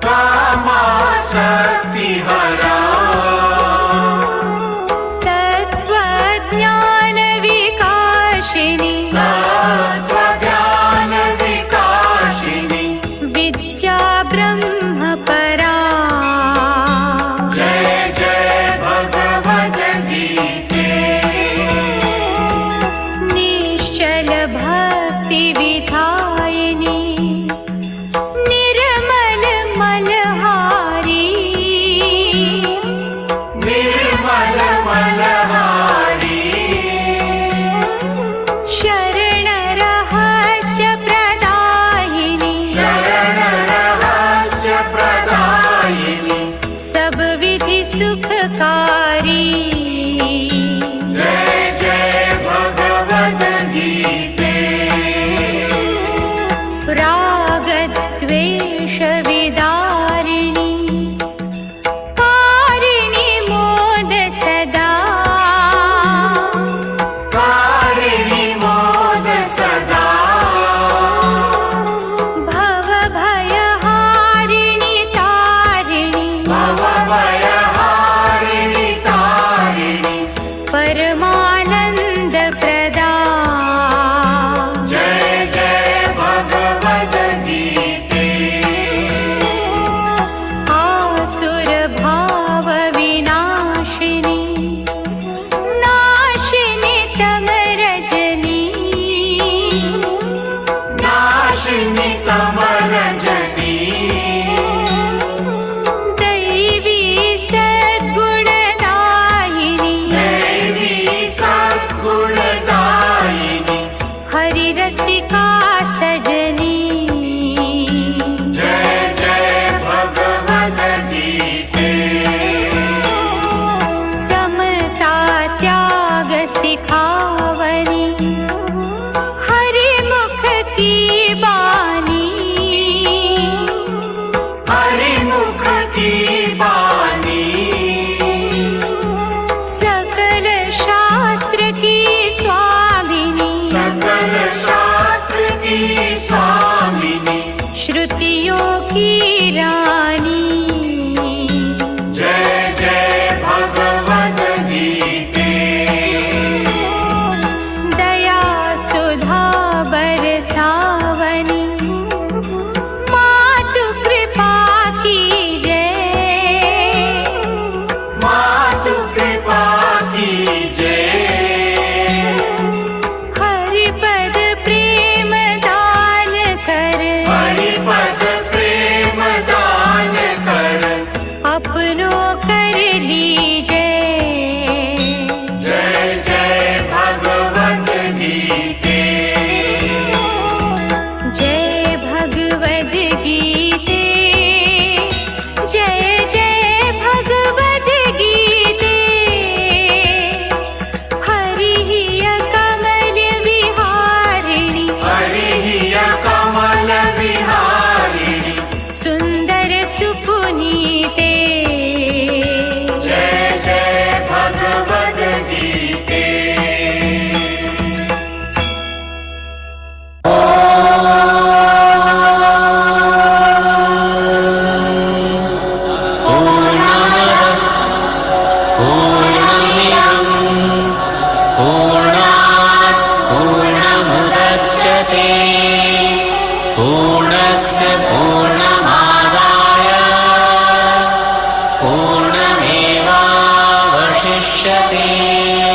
कामासक्ति हरा, तत्त्वज्ञान विकाशिनी, तत्त्वज्ञान विकाशिनी, विद्या ब्रह्म परा, जय जय भगवद गीते, निश्चल भक्ति विधायिनी, निर्मल मलहारी, निर्मल मलहारी, शरण रहस्य प्रदायिनी, शरण रहस्य प्रदायिनी, सब विधि सुखकारी, जय जय भगवद गीते, रसिका सजनी। जय जय भगवद्गीते। समता त्याग सिखावनी, हरि मुख की बानी। हरि मुख की बानी। सकल शास्त्र की स्वामिनी। सकल शास्त्र की स्वामिनी। श्रुतियों की रानी। जय जय भगवद्गीते। दया सुधा बरसावनी, मातु कृपा की जय। मातु कृपा की जय। हरि पद प्रेम दान कर। हरि पद प्रेम दान कर। अपनों कर लीजे। जय जय भगवद्गीते। जय भगवद्गीते। जय जय भगवद्गीते। हरि हिय कमल विहारिणि। हरि हिय कमल विहारिणि। सुंदर सुपुनीते। जय जय भगवद्गीते। पूर्णमुदच्यते पूर्णस्य पूर्णमादाय पूर्णमेवावशिष्यते।